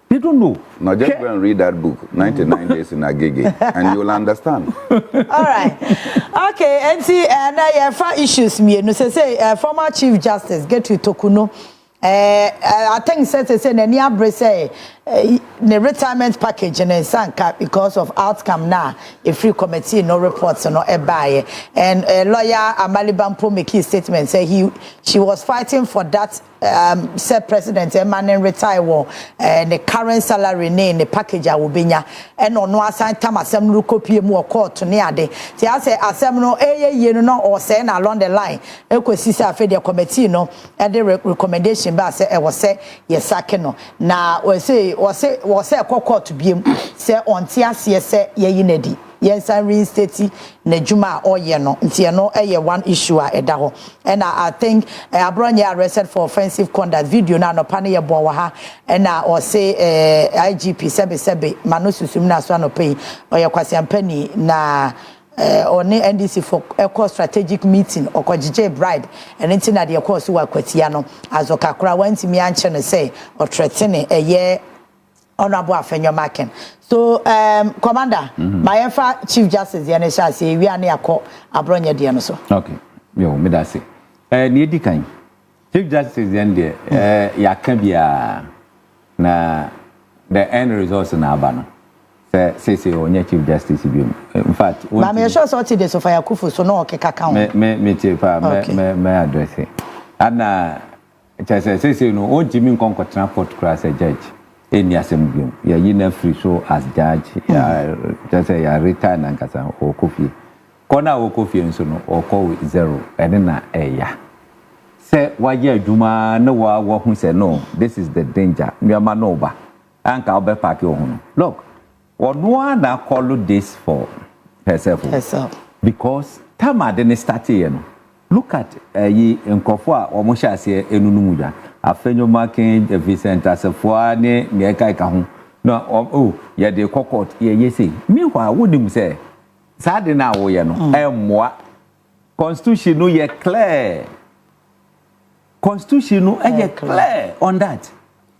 They don't know. Now just go and read that book, 99 Days in Agege, and you'll understand. All right. Okay, and see, now for issues, me, no say, former Chief Justice, get to Tokuno. I think say near Brese the retirement package and sanka because of outcome now a free committee no reports no buy and lawyer Amalibampo make his statement say she was fighting for that said president Emmanuel retire and the current salary in the package will be and on no assign time asem no copy mu court to near de say asem no no or say along the line ekosi say afi the committee no and the recommendation ba say e was say yes no na we say court to be say on tiase say ye yinadi yensan reinstate na juma oye no nti no one issue a eda ho and I think Abronye arrested for offensive conduct video na no pane ye bo ha and or say IGP sebe manosusum na so no pay oye kwasiampani na on NDC for eco strategic meeting or kojije bribe and anything na the course wa kwatia no azokakra wanti mi anche no say or threatening Honorable Afenyo Maken. So, Commander, my Chief Justice, Yana say we are near Abronye Dianoso. Okay, yo, me that's it. Niedi kind. Chief Justice, ya can be na the end results in Abano. say onye chief justice bi in fact ba me sure so ti de so fire kufu so no okeka ka me chepa me address ana say no on Jimmy Konkotena Port Class a judge any assembly ya yina free so as judge ya say ya return and kasa o kofi kona o kofi nso no o call with 0 and na eya say waje adwuma na wa hu say no this is the danger nyama no ba anka obe park o hu look one na call this for herself because time dey start here no look at yi nkofo a omo hyase enunu ya afenyo marking Vincent Asefo ne ne kai ka ho no ye dey court ye say meanwhile wonim say sad na wo ye no emmoa constitution no ye clear constitution no ye clear on that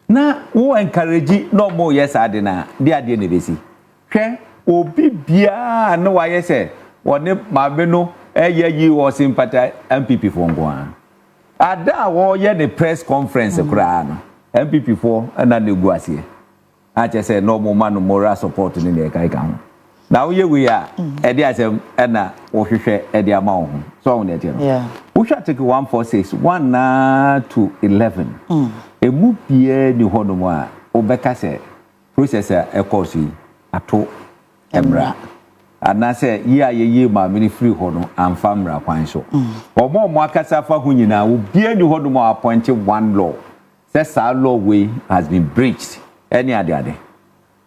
na wo encourage no more yes ade na dia de ne besi hwe obi bia na wa ye say woni mabe no yi wo sympathy MPP for ngwa ada wo ye the press conference kura no MPP for na nego ase a che say no more man moral support ni ne kai ka ho na wo ye we a e de asem na wo hwehwe e de ama ho so wo ne tie no wo hwa take 146 1 na to 11 emu bia ni ho no mo a wo beka say process e course yi ato emra ana say ye ma mini free ho no amfamra kwan so omo akasa fa ho nyina wo bia ni ho no mo appoint one law says our law way has been breached any ade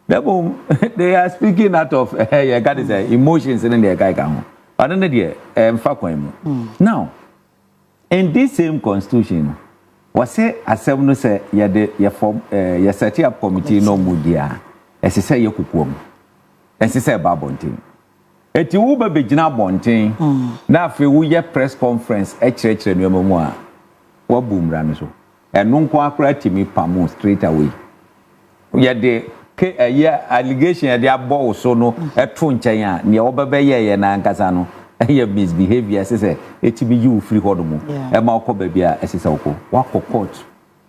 they are speaking out of you got to say emotions in the guy kan but no dey emfa kwan mu now in this same constitution was say asem no say ye form ye set up committee no mudia ese say ye kukuom ese say babontin eti wo ba begina bontin na afi wo ye press conference ekire no mu a wo bumra no so eno nko akora timi pamo straight away ye de ke allegation ye de abo so no eto nchen a ne wo bebe ye na nkasa no ye misbehavior say etimi you free hodomo e ma okọ ba bia esese okọ wakọ court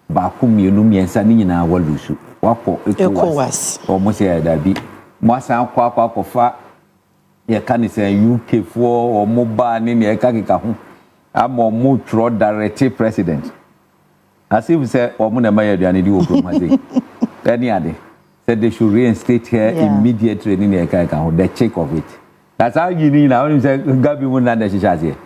ba ku mienu miensa ni nyina walusu wakọ ECOWAS o mo se da bi mo asan akọ fa ye kan say UK for o mo ba ni ne ka kika ho amo mo tro direct president as if say o mo na ma yaduane di wo promise any ade said they should reinstate her immediately ni ne ka ho the check of it. That's how you need now. You say Gabi won na deshichazie.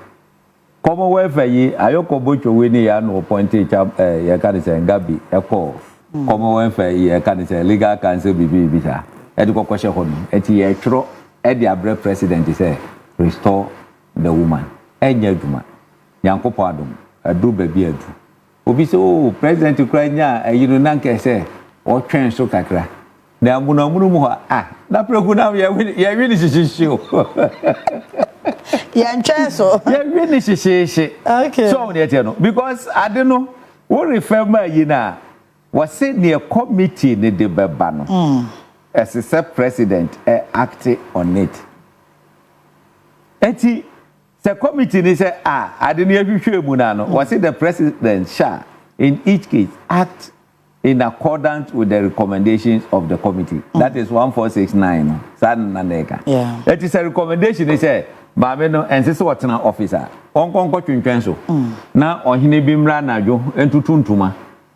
Commonwealth yi ayoko bocho we ni ya no appointed ya kan say Gabi e call. Commonwealth yi ya kan say legal counsel bibi sha. E di kokoshe ho no. E ti ye tro e di abre president say restore the woman. Enya aduma. Nyankopɔ adom. Adu baby adu. Obi say oh president Ukraine yi no nanke say o twen so kakra. Na amunu mu na preku na ye wini shishisho ya ntwe so ye wini shishishi okay so on yet no because I don't know what refer ma yi na was say near committee ne de beba no as a president act on it eti the committee ne say I didn't ehwehwe mu na no was say the president shall in each case act in accordance with the recommendations of the committee. That is 1469. Yeah. That is a recommendation. They say, Babeno and this what's an officer. Onko twinkenso. Na ohine bimra na jo entutuntuma.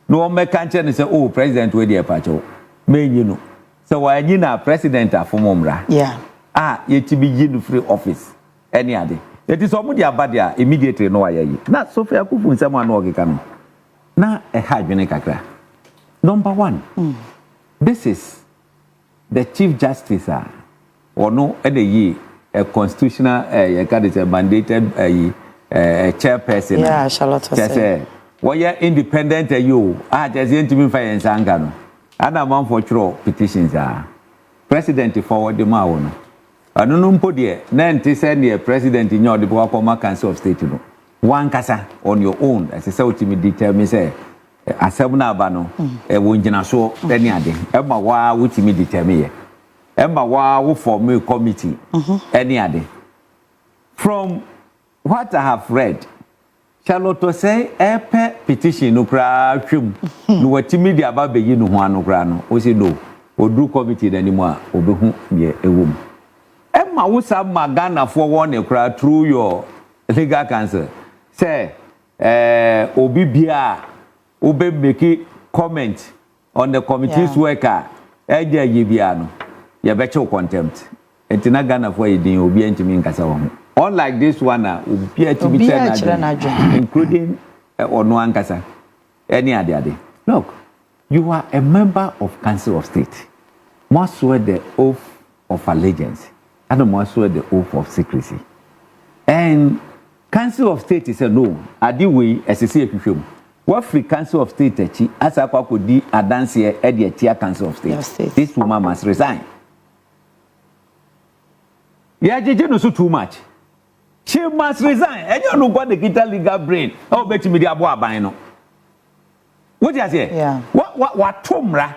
No me kanche ne say, oh president we dey pacho. Me you know. So why you na president afomomra. Yeah. Ye ti be you free office. Any ade. It is somebody abadia immediately no ayi. Na Sophia Kufu nsema no okeka no. Na hadwene kakra. Number one, this is the Chief Justice or no a constitutional mandated chairperson. Yeah, Charlotte say. Well, you're independent you just intimate fire and sangano. And a man for true petitions President forward the Maono. I don't know podium, Nanti send the president in your Department Council of State. One casa on your own as a South determine say. Asebuna aba no wo ngina so any ade e ma wa wutimi determine e ma wa wo form a committee any ade from what I have read Charlotte say petition no kra twem no watimi dia aba be yi no ho ano kra no o say no Odu committee anymore, Obehu, ye a woman. Emma was a magana for one crowd through your legal counsel. Say, Obibia, Obe make comment on the committee's worker, Eja Yibiano, your virtual contempt. And Tinagana for you, Obi and Timin Casawam. Unlike this one, Ubia to be including Onuan Casa. Any other day. Look, you are a member of Council of State. Must swear the oath of allegiance. And must swear the oath of secrecy. And Council of State is a no. Adiwe as a CFM. What free Council of State as a could be a dance here at the Tia Council of State. This woman must resign. Yeah, you know so too much. She must resign. And you know what the guitar legal brain. Oh, bet me the aboa bino. What do you say? Yeah. What tumra?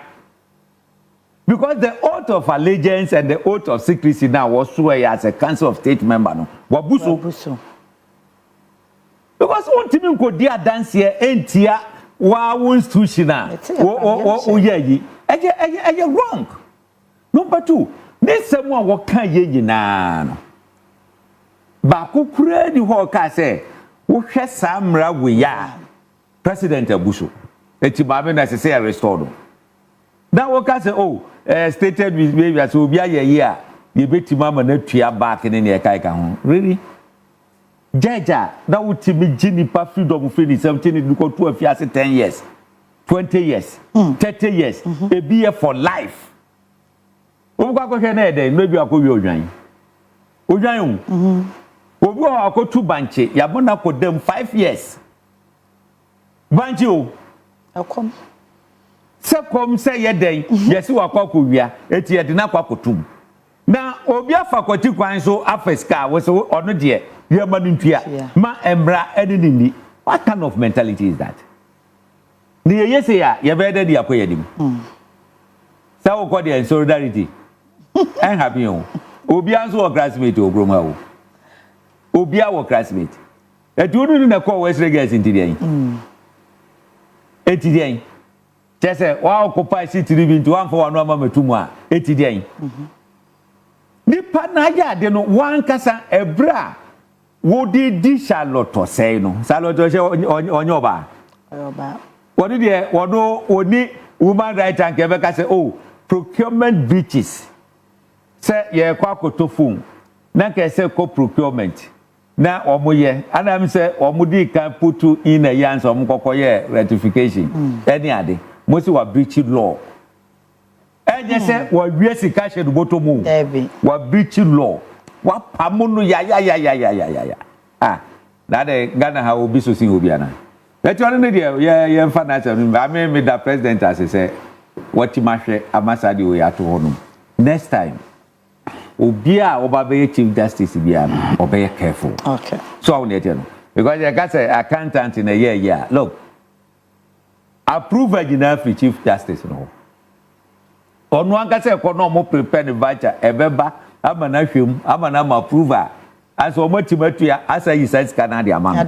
Because the oath of allegiance and the oath of secrecy now was swear as a Council of State member. No, Wabuso. Because one team could dear dance here, ain't here, wow, institutional. Oh, yeah, you're wrong. Number two, this someone what can ye na. Baku create the whole case. Who has Samra we ya President Abuso. Etibabe na say restored. Now what can say stated with baby as will be a year. You bet mama na tua back in the kaika home. Really? Jaja, that would be Jimmy freedom of 17 you go to a fiasco 10 years, 20 years, 30 years, a beer for life. Maybe I'll go Ojan. Ojan. Obo ako to banche, yabona ko dem 5 years. Banche o. Akom. Se kom se ye den, yesi wakwa ko wia, eti ye de na kwa kotum. Na obi afakoti kwan so afeska we so ono de ye manuntua. Ma embra enini. What kind of mentality is that? Ni ye say ya, ye be de akoye dim. Sa wo ko de solidarity. En happy o. Obi anso o classmate o groma o. Obi our classmate. Etunu na call West Lagos into the Etidian. Just say, wow, occupy city living to one for one mama tumwa. Etidian. Nipa na ya de no one kasa ebra. Wo di Charlotte say no. Charlotte say onyoba. Oyoba. What did they oni woman right and kebeka say procurement breaches. Say ye kwa kotofun. Na ke say procurement. Na omoye anam say omudi can put you in a yans omokokoye ratification any ade most wa breaching law enye say wa wiesi ka she do botomu wa breaching law wa pamono ya na de Ghana ha obi so sin obi ana let you know there ye mfa na say me the president as say what mahwe amasade o ya to honum next time Obia Obabe Chief Justice Biano, obey careful. Okay. So I want to know. Because I got an accountant in a year. Look, approve enough for Chief Justice. No. On one can say, more prepared the voucher, a beba, I'm an assume, I'm an approver. As for much as I said, Canadian man.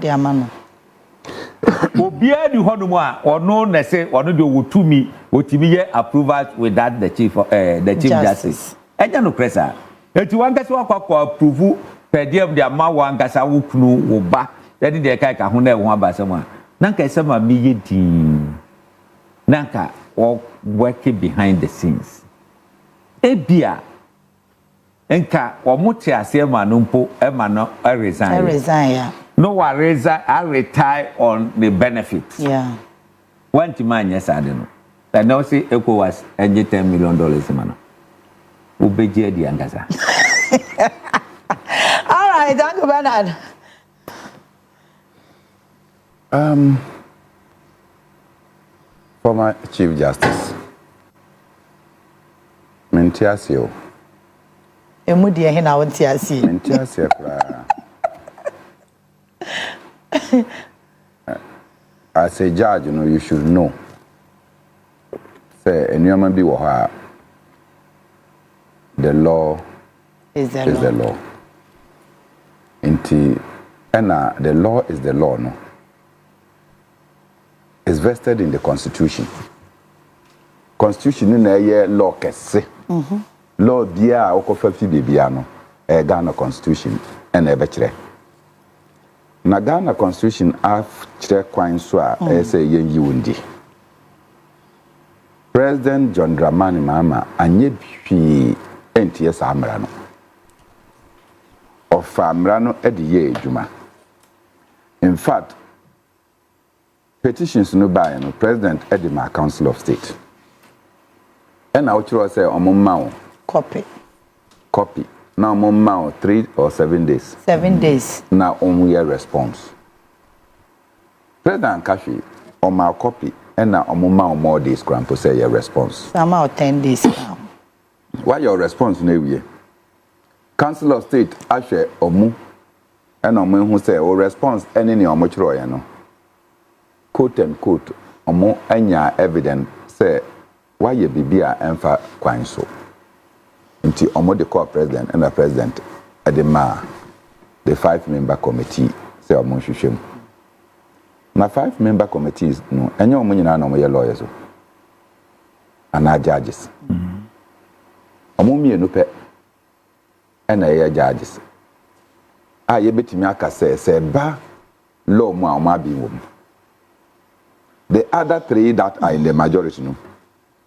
Obia the Honoma, or no, they say, or no, do to me, what to be approval without the Chief Justice. I don't know, Cressa. Eti wangasa wakwa approve per diem dia ma wangasa wukunu wo ba dedi de kai ka ho na ho abasama nanka esema mi yedi nanka wo working behind the scenes ebia enka wo muti ase ma no mpo e ma no resign Yeah. No wa resign I retire on the benefits. Yeah. Want man yes ade no that now say ECOWAS enje $10 million man. Ubeje di angasa. All right, thank you, Bernard. Former Chief Justice Mentiasio. Emudi ehe na wonti asi. Mentiasio kra. As a judge, you should know. Say, and you be what the law is the law. And the law is the law, no? It's vested in the Constitution. constitution na ye law kese law bia okofa fi bibia no Ghana constitution and ebe kire na Ghana constitution af kire kwan so a say yen yiwundi President John Dramani Mahama anye bi entie sa amra no of amra no e de ye adwuma. In fact, petitions no by no President Edema Council of State. And I will say on copy. Now on 3 or 7 days. 7 days. Now on we response. President Kashi on my copy and now on more days to say your response. Somehow 10 days now. Why your response no Council of State ashe omu and omu who say or response any ni omu chiro no. Quote and quote omu anya evidence say why ye bibia emfa kwan so. Nti omu the core president and the president adema the 5-member committee say omu hwehwem. Na 5-member committees no enye omu nyina na omu ye lawyers o. Ana judges. Omu mienu pe ena ye judges. A ye betimi aka say ba law mu a omu abi wom. The other 3 that are in the majority no.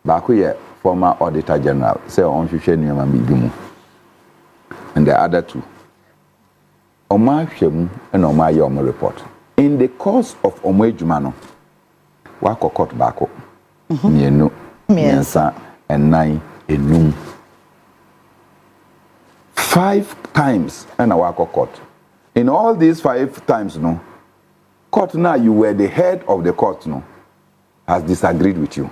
Baako ye former auditor general say on hwehwe nneema bibimu. And the other 2 omu ahwemu na omu aye omu report. In the course of omu adwuma no wa kokot baako. Mienu, miensa, enan, enum. 5 times and a wako court. In all these 5 times, no, court now you were the head of the court, no, has disagreed with you.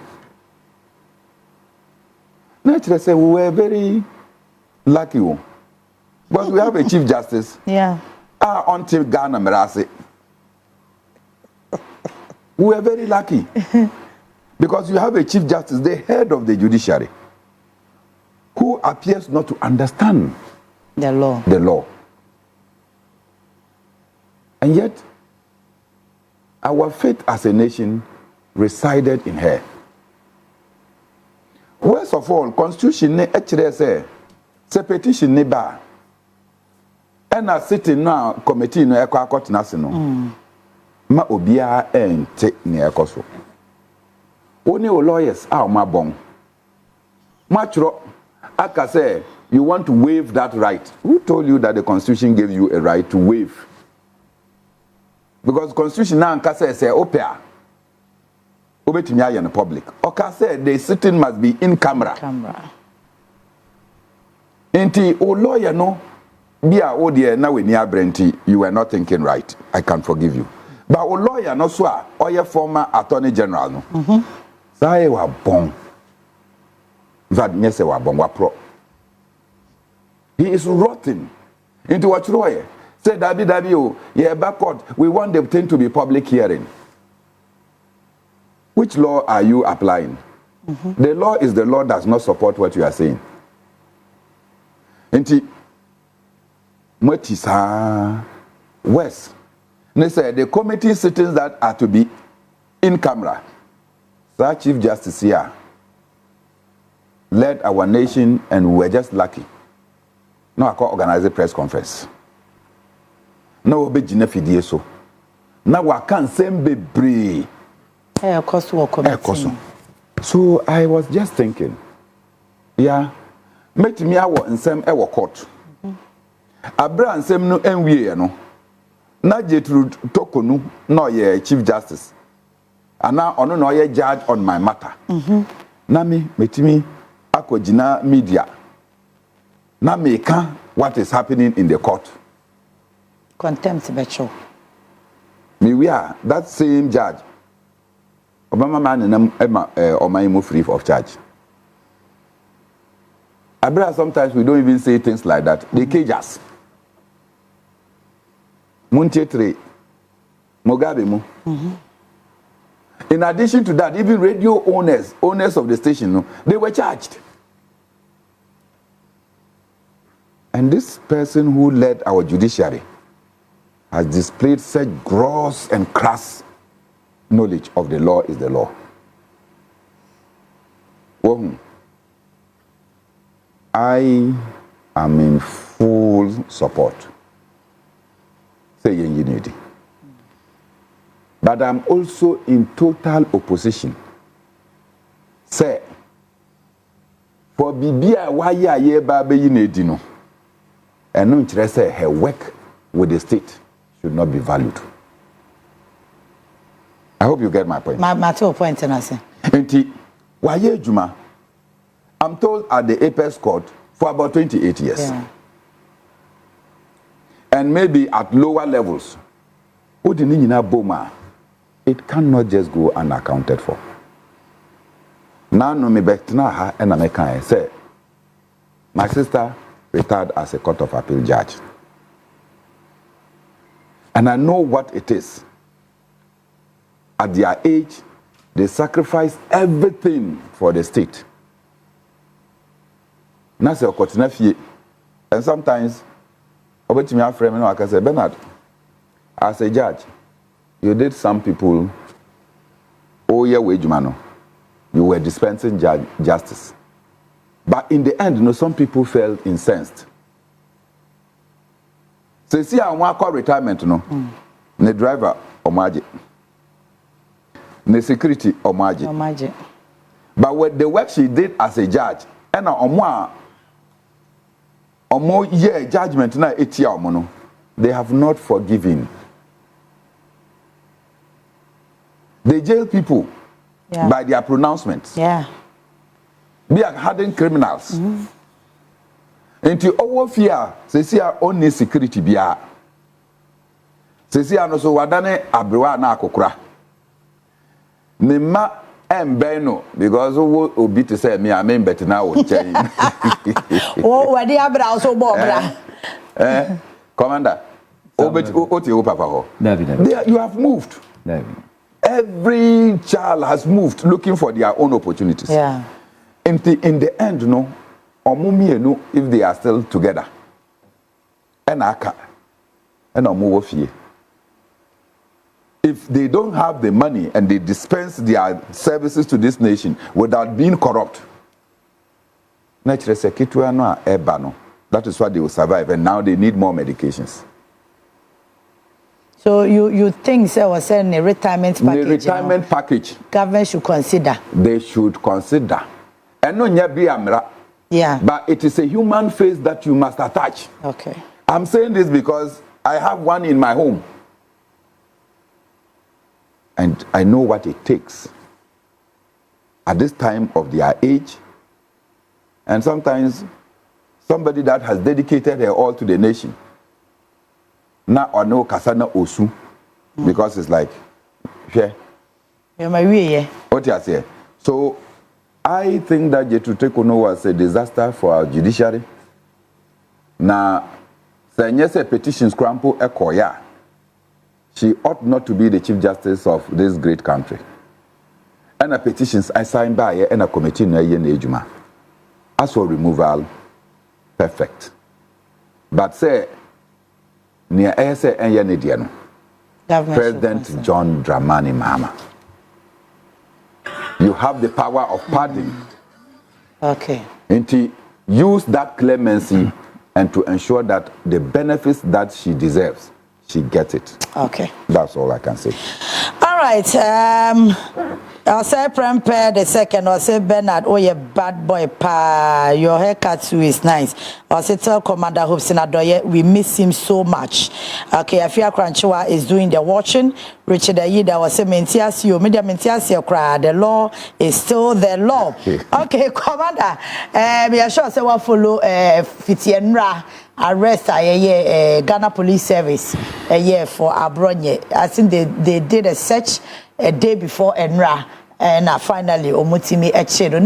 Naturally, say we were very lucky, but we have a chief justice. Yeah. Until Ghana Merase, we were very lucky because you have a chief justice, the head of the judiciary, who appears not to understand the law. The law. And yet, our faith as a nation resided in her. Worst of all, constitution ne actually say petition ne ba. And a sitting now committee no ekwa court na se no. Ma obia ente ne ekoso. Oni o lawyers a ma bon. Ma chro aka say you want to waive that right. Who told you that the constitution gave you a right to waive? Because the constitution now can say opera. Obetimi aye in public. Oka say the sitting must be in camera. Enti o lawyer no bia o de na we ni abrenti you were not thinking right. I can forgive you. But o lawyer no so a oye former attorney general no. Say wa bon. That nyese wa bon wa pro. He is rotten into what lawyer said. Dabi, yeah, backward. We want the thing to be public hearing. Which law are you applying? The law is the law does not support what you are saying. Inti, what is West? They say the committee sittings that are to be in camera. Sir Chief Justice here led our nation, and we were just lucky. No, I can't organize a press conference. No, be Jinefidie so. Now I can't send be So I was just thinking, yeah, make me awo nsem ewo court. Abra nsem no enwie no. Na Jetru Tokonu no ye Chief Justice. Ana ono no ye judge on my matter. Na me metimi akogina media. Na meka what is happening in the court. Contempt becho. Me we are that same judge. Obama man and Omaimu free of charge. Abra sometimes we don't even say things like that. They cage us. Munchetre, Mugabe mu. In addition to that, even radio owners of the station, no, they were charged. And this person who led our judiciary has displayed such gross and crass knowledge of the law is the law. I am in full support. Say unity. But I'm also in total opposition. Say, for Bibia, why ye baby unity no? And no interest her work with the state should not be valued. I hope you get my point. My 2 points, and I say. Why ye Juma? I'm told at the Apex Court for about 28 years. Yeah. And maybe at lower levels. Boma, it cannot just go unaccounted for. Now, no me back to and I can say, my sister retired as a Court of Appeal judge. And I know what it is. At their age, they sacrifice everything for the state. And sometimes, over to me, I can say, Bernard, as a judge, you did some people, oh yeah, wage man, you were dispensing justice. But in the end, some people felt incensed. So see, I want to call retirement, the driver, Omaji. The security, Omaji. But with the work she did as a judge, and Omo year judgment na etia omo, they have not forgiven. They jail people by their pronouncements. Yeah. They are hardened criminals. Into our fear, they see our only security bia. They see no so wadane abrewa na akokura. Nema embeno because obi to say me amen better now change. Oh, where the abra also bobra. Commander, what you papa ho? You have moved. David. Every child has moved looking for their own opportunities. Yeah. In the end, if they are still together. And if they don't have the money and they dispense their services to this nation without being corrupt, that is why they will survive, and now they need more medications. So you think there was a retirement package? The retirement package. Government should consider. They should consider. And no yeah. But it is a human face that you must attach. Okay. I'm saying this because I have one in my home. And I know what it takes at this time of their age. And sometimes somebody that has dedicated her all to the nation. Now or no kasana osu. Because it's like, yeah. What you say? So I think that Jetutekuno was a disaster for our judiciary. Now, say petitions crample ekoya. She ought not to be the Chief Justice of this great country. And the petitions I signed by and a committee na ejuma. As for removal, perfect. But say near say Enyanediano. President John Dramani Mahama. You have the power of pardon. Okay. And to use that clemency and to ensure that the benefits that she deserves, she gets it. Okay. That's all I can say. All right. I'll say Prempeh the second. I'll say Bernard. Oh, you bad boy, pa. Your haircut too is nice. I'll say tell Commander Hopeson Adorye we miss him so much. Okay, Afia Kranchiwa is doing the watching. Richard Ayida was say Mentiasio. Media Mentiasio cry. The law is still the law. Okay, Commander. We are sure say what follow Fitienra arrest Ghana Police Service for Abronye. I think they did a search a day before Enra and finally Omutimi Echedo.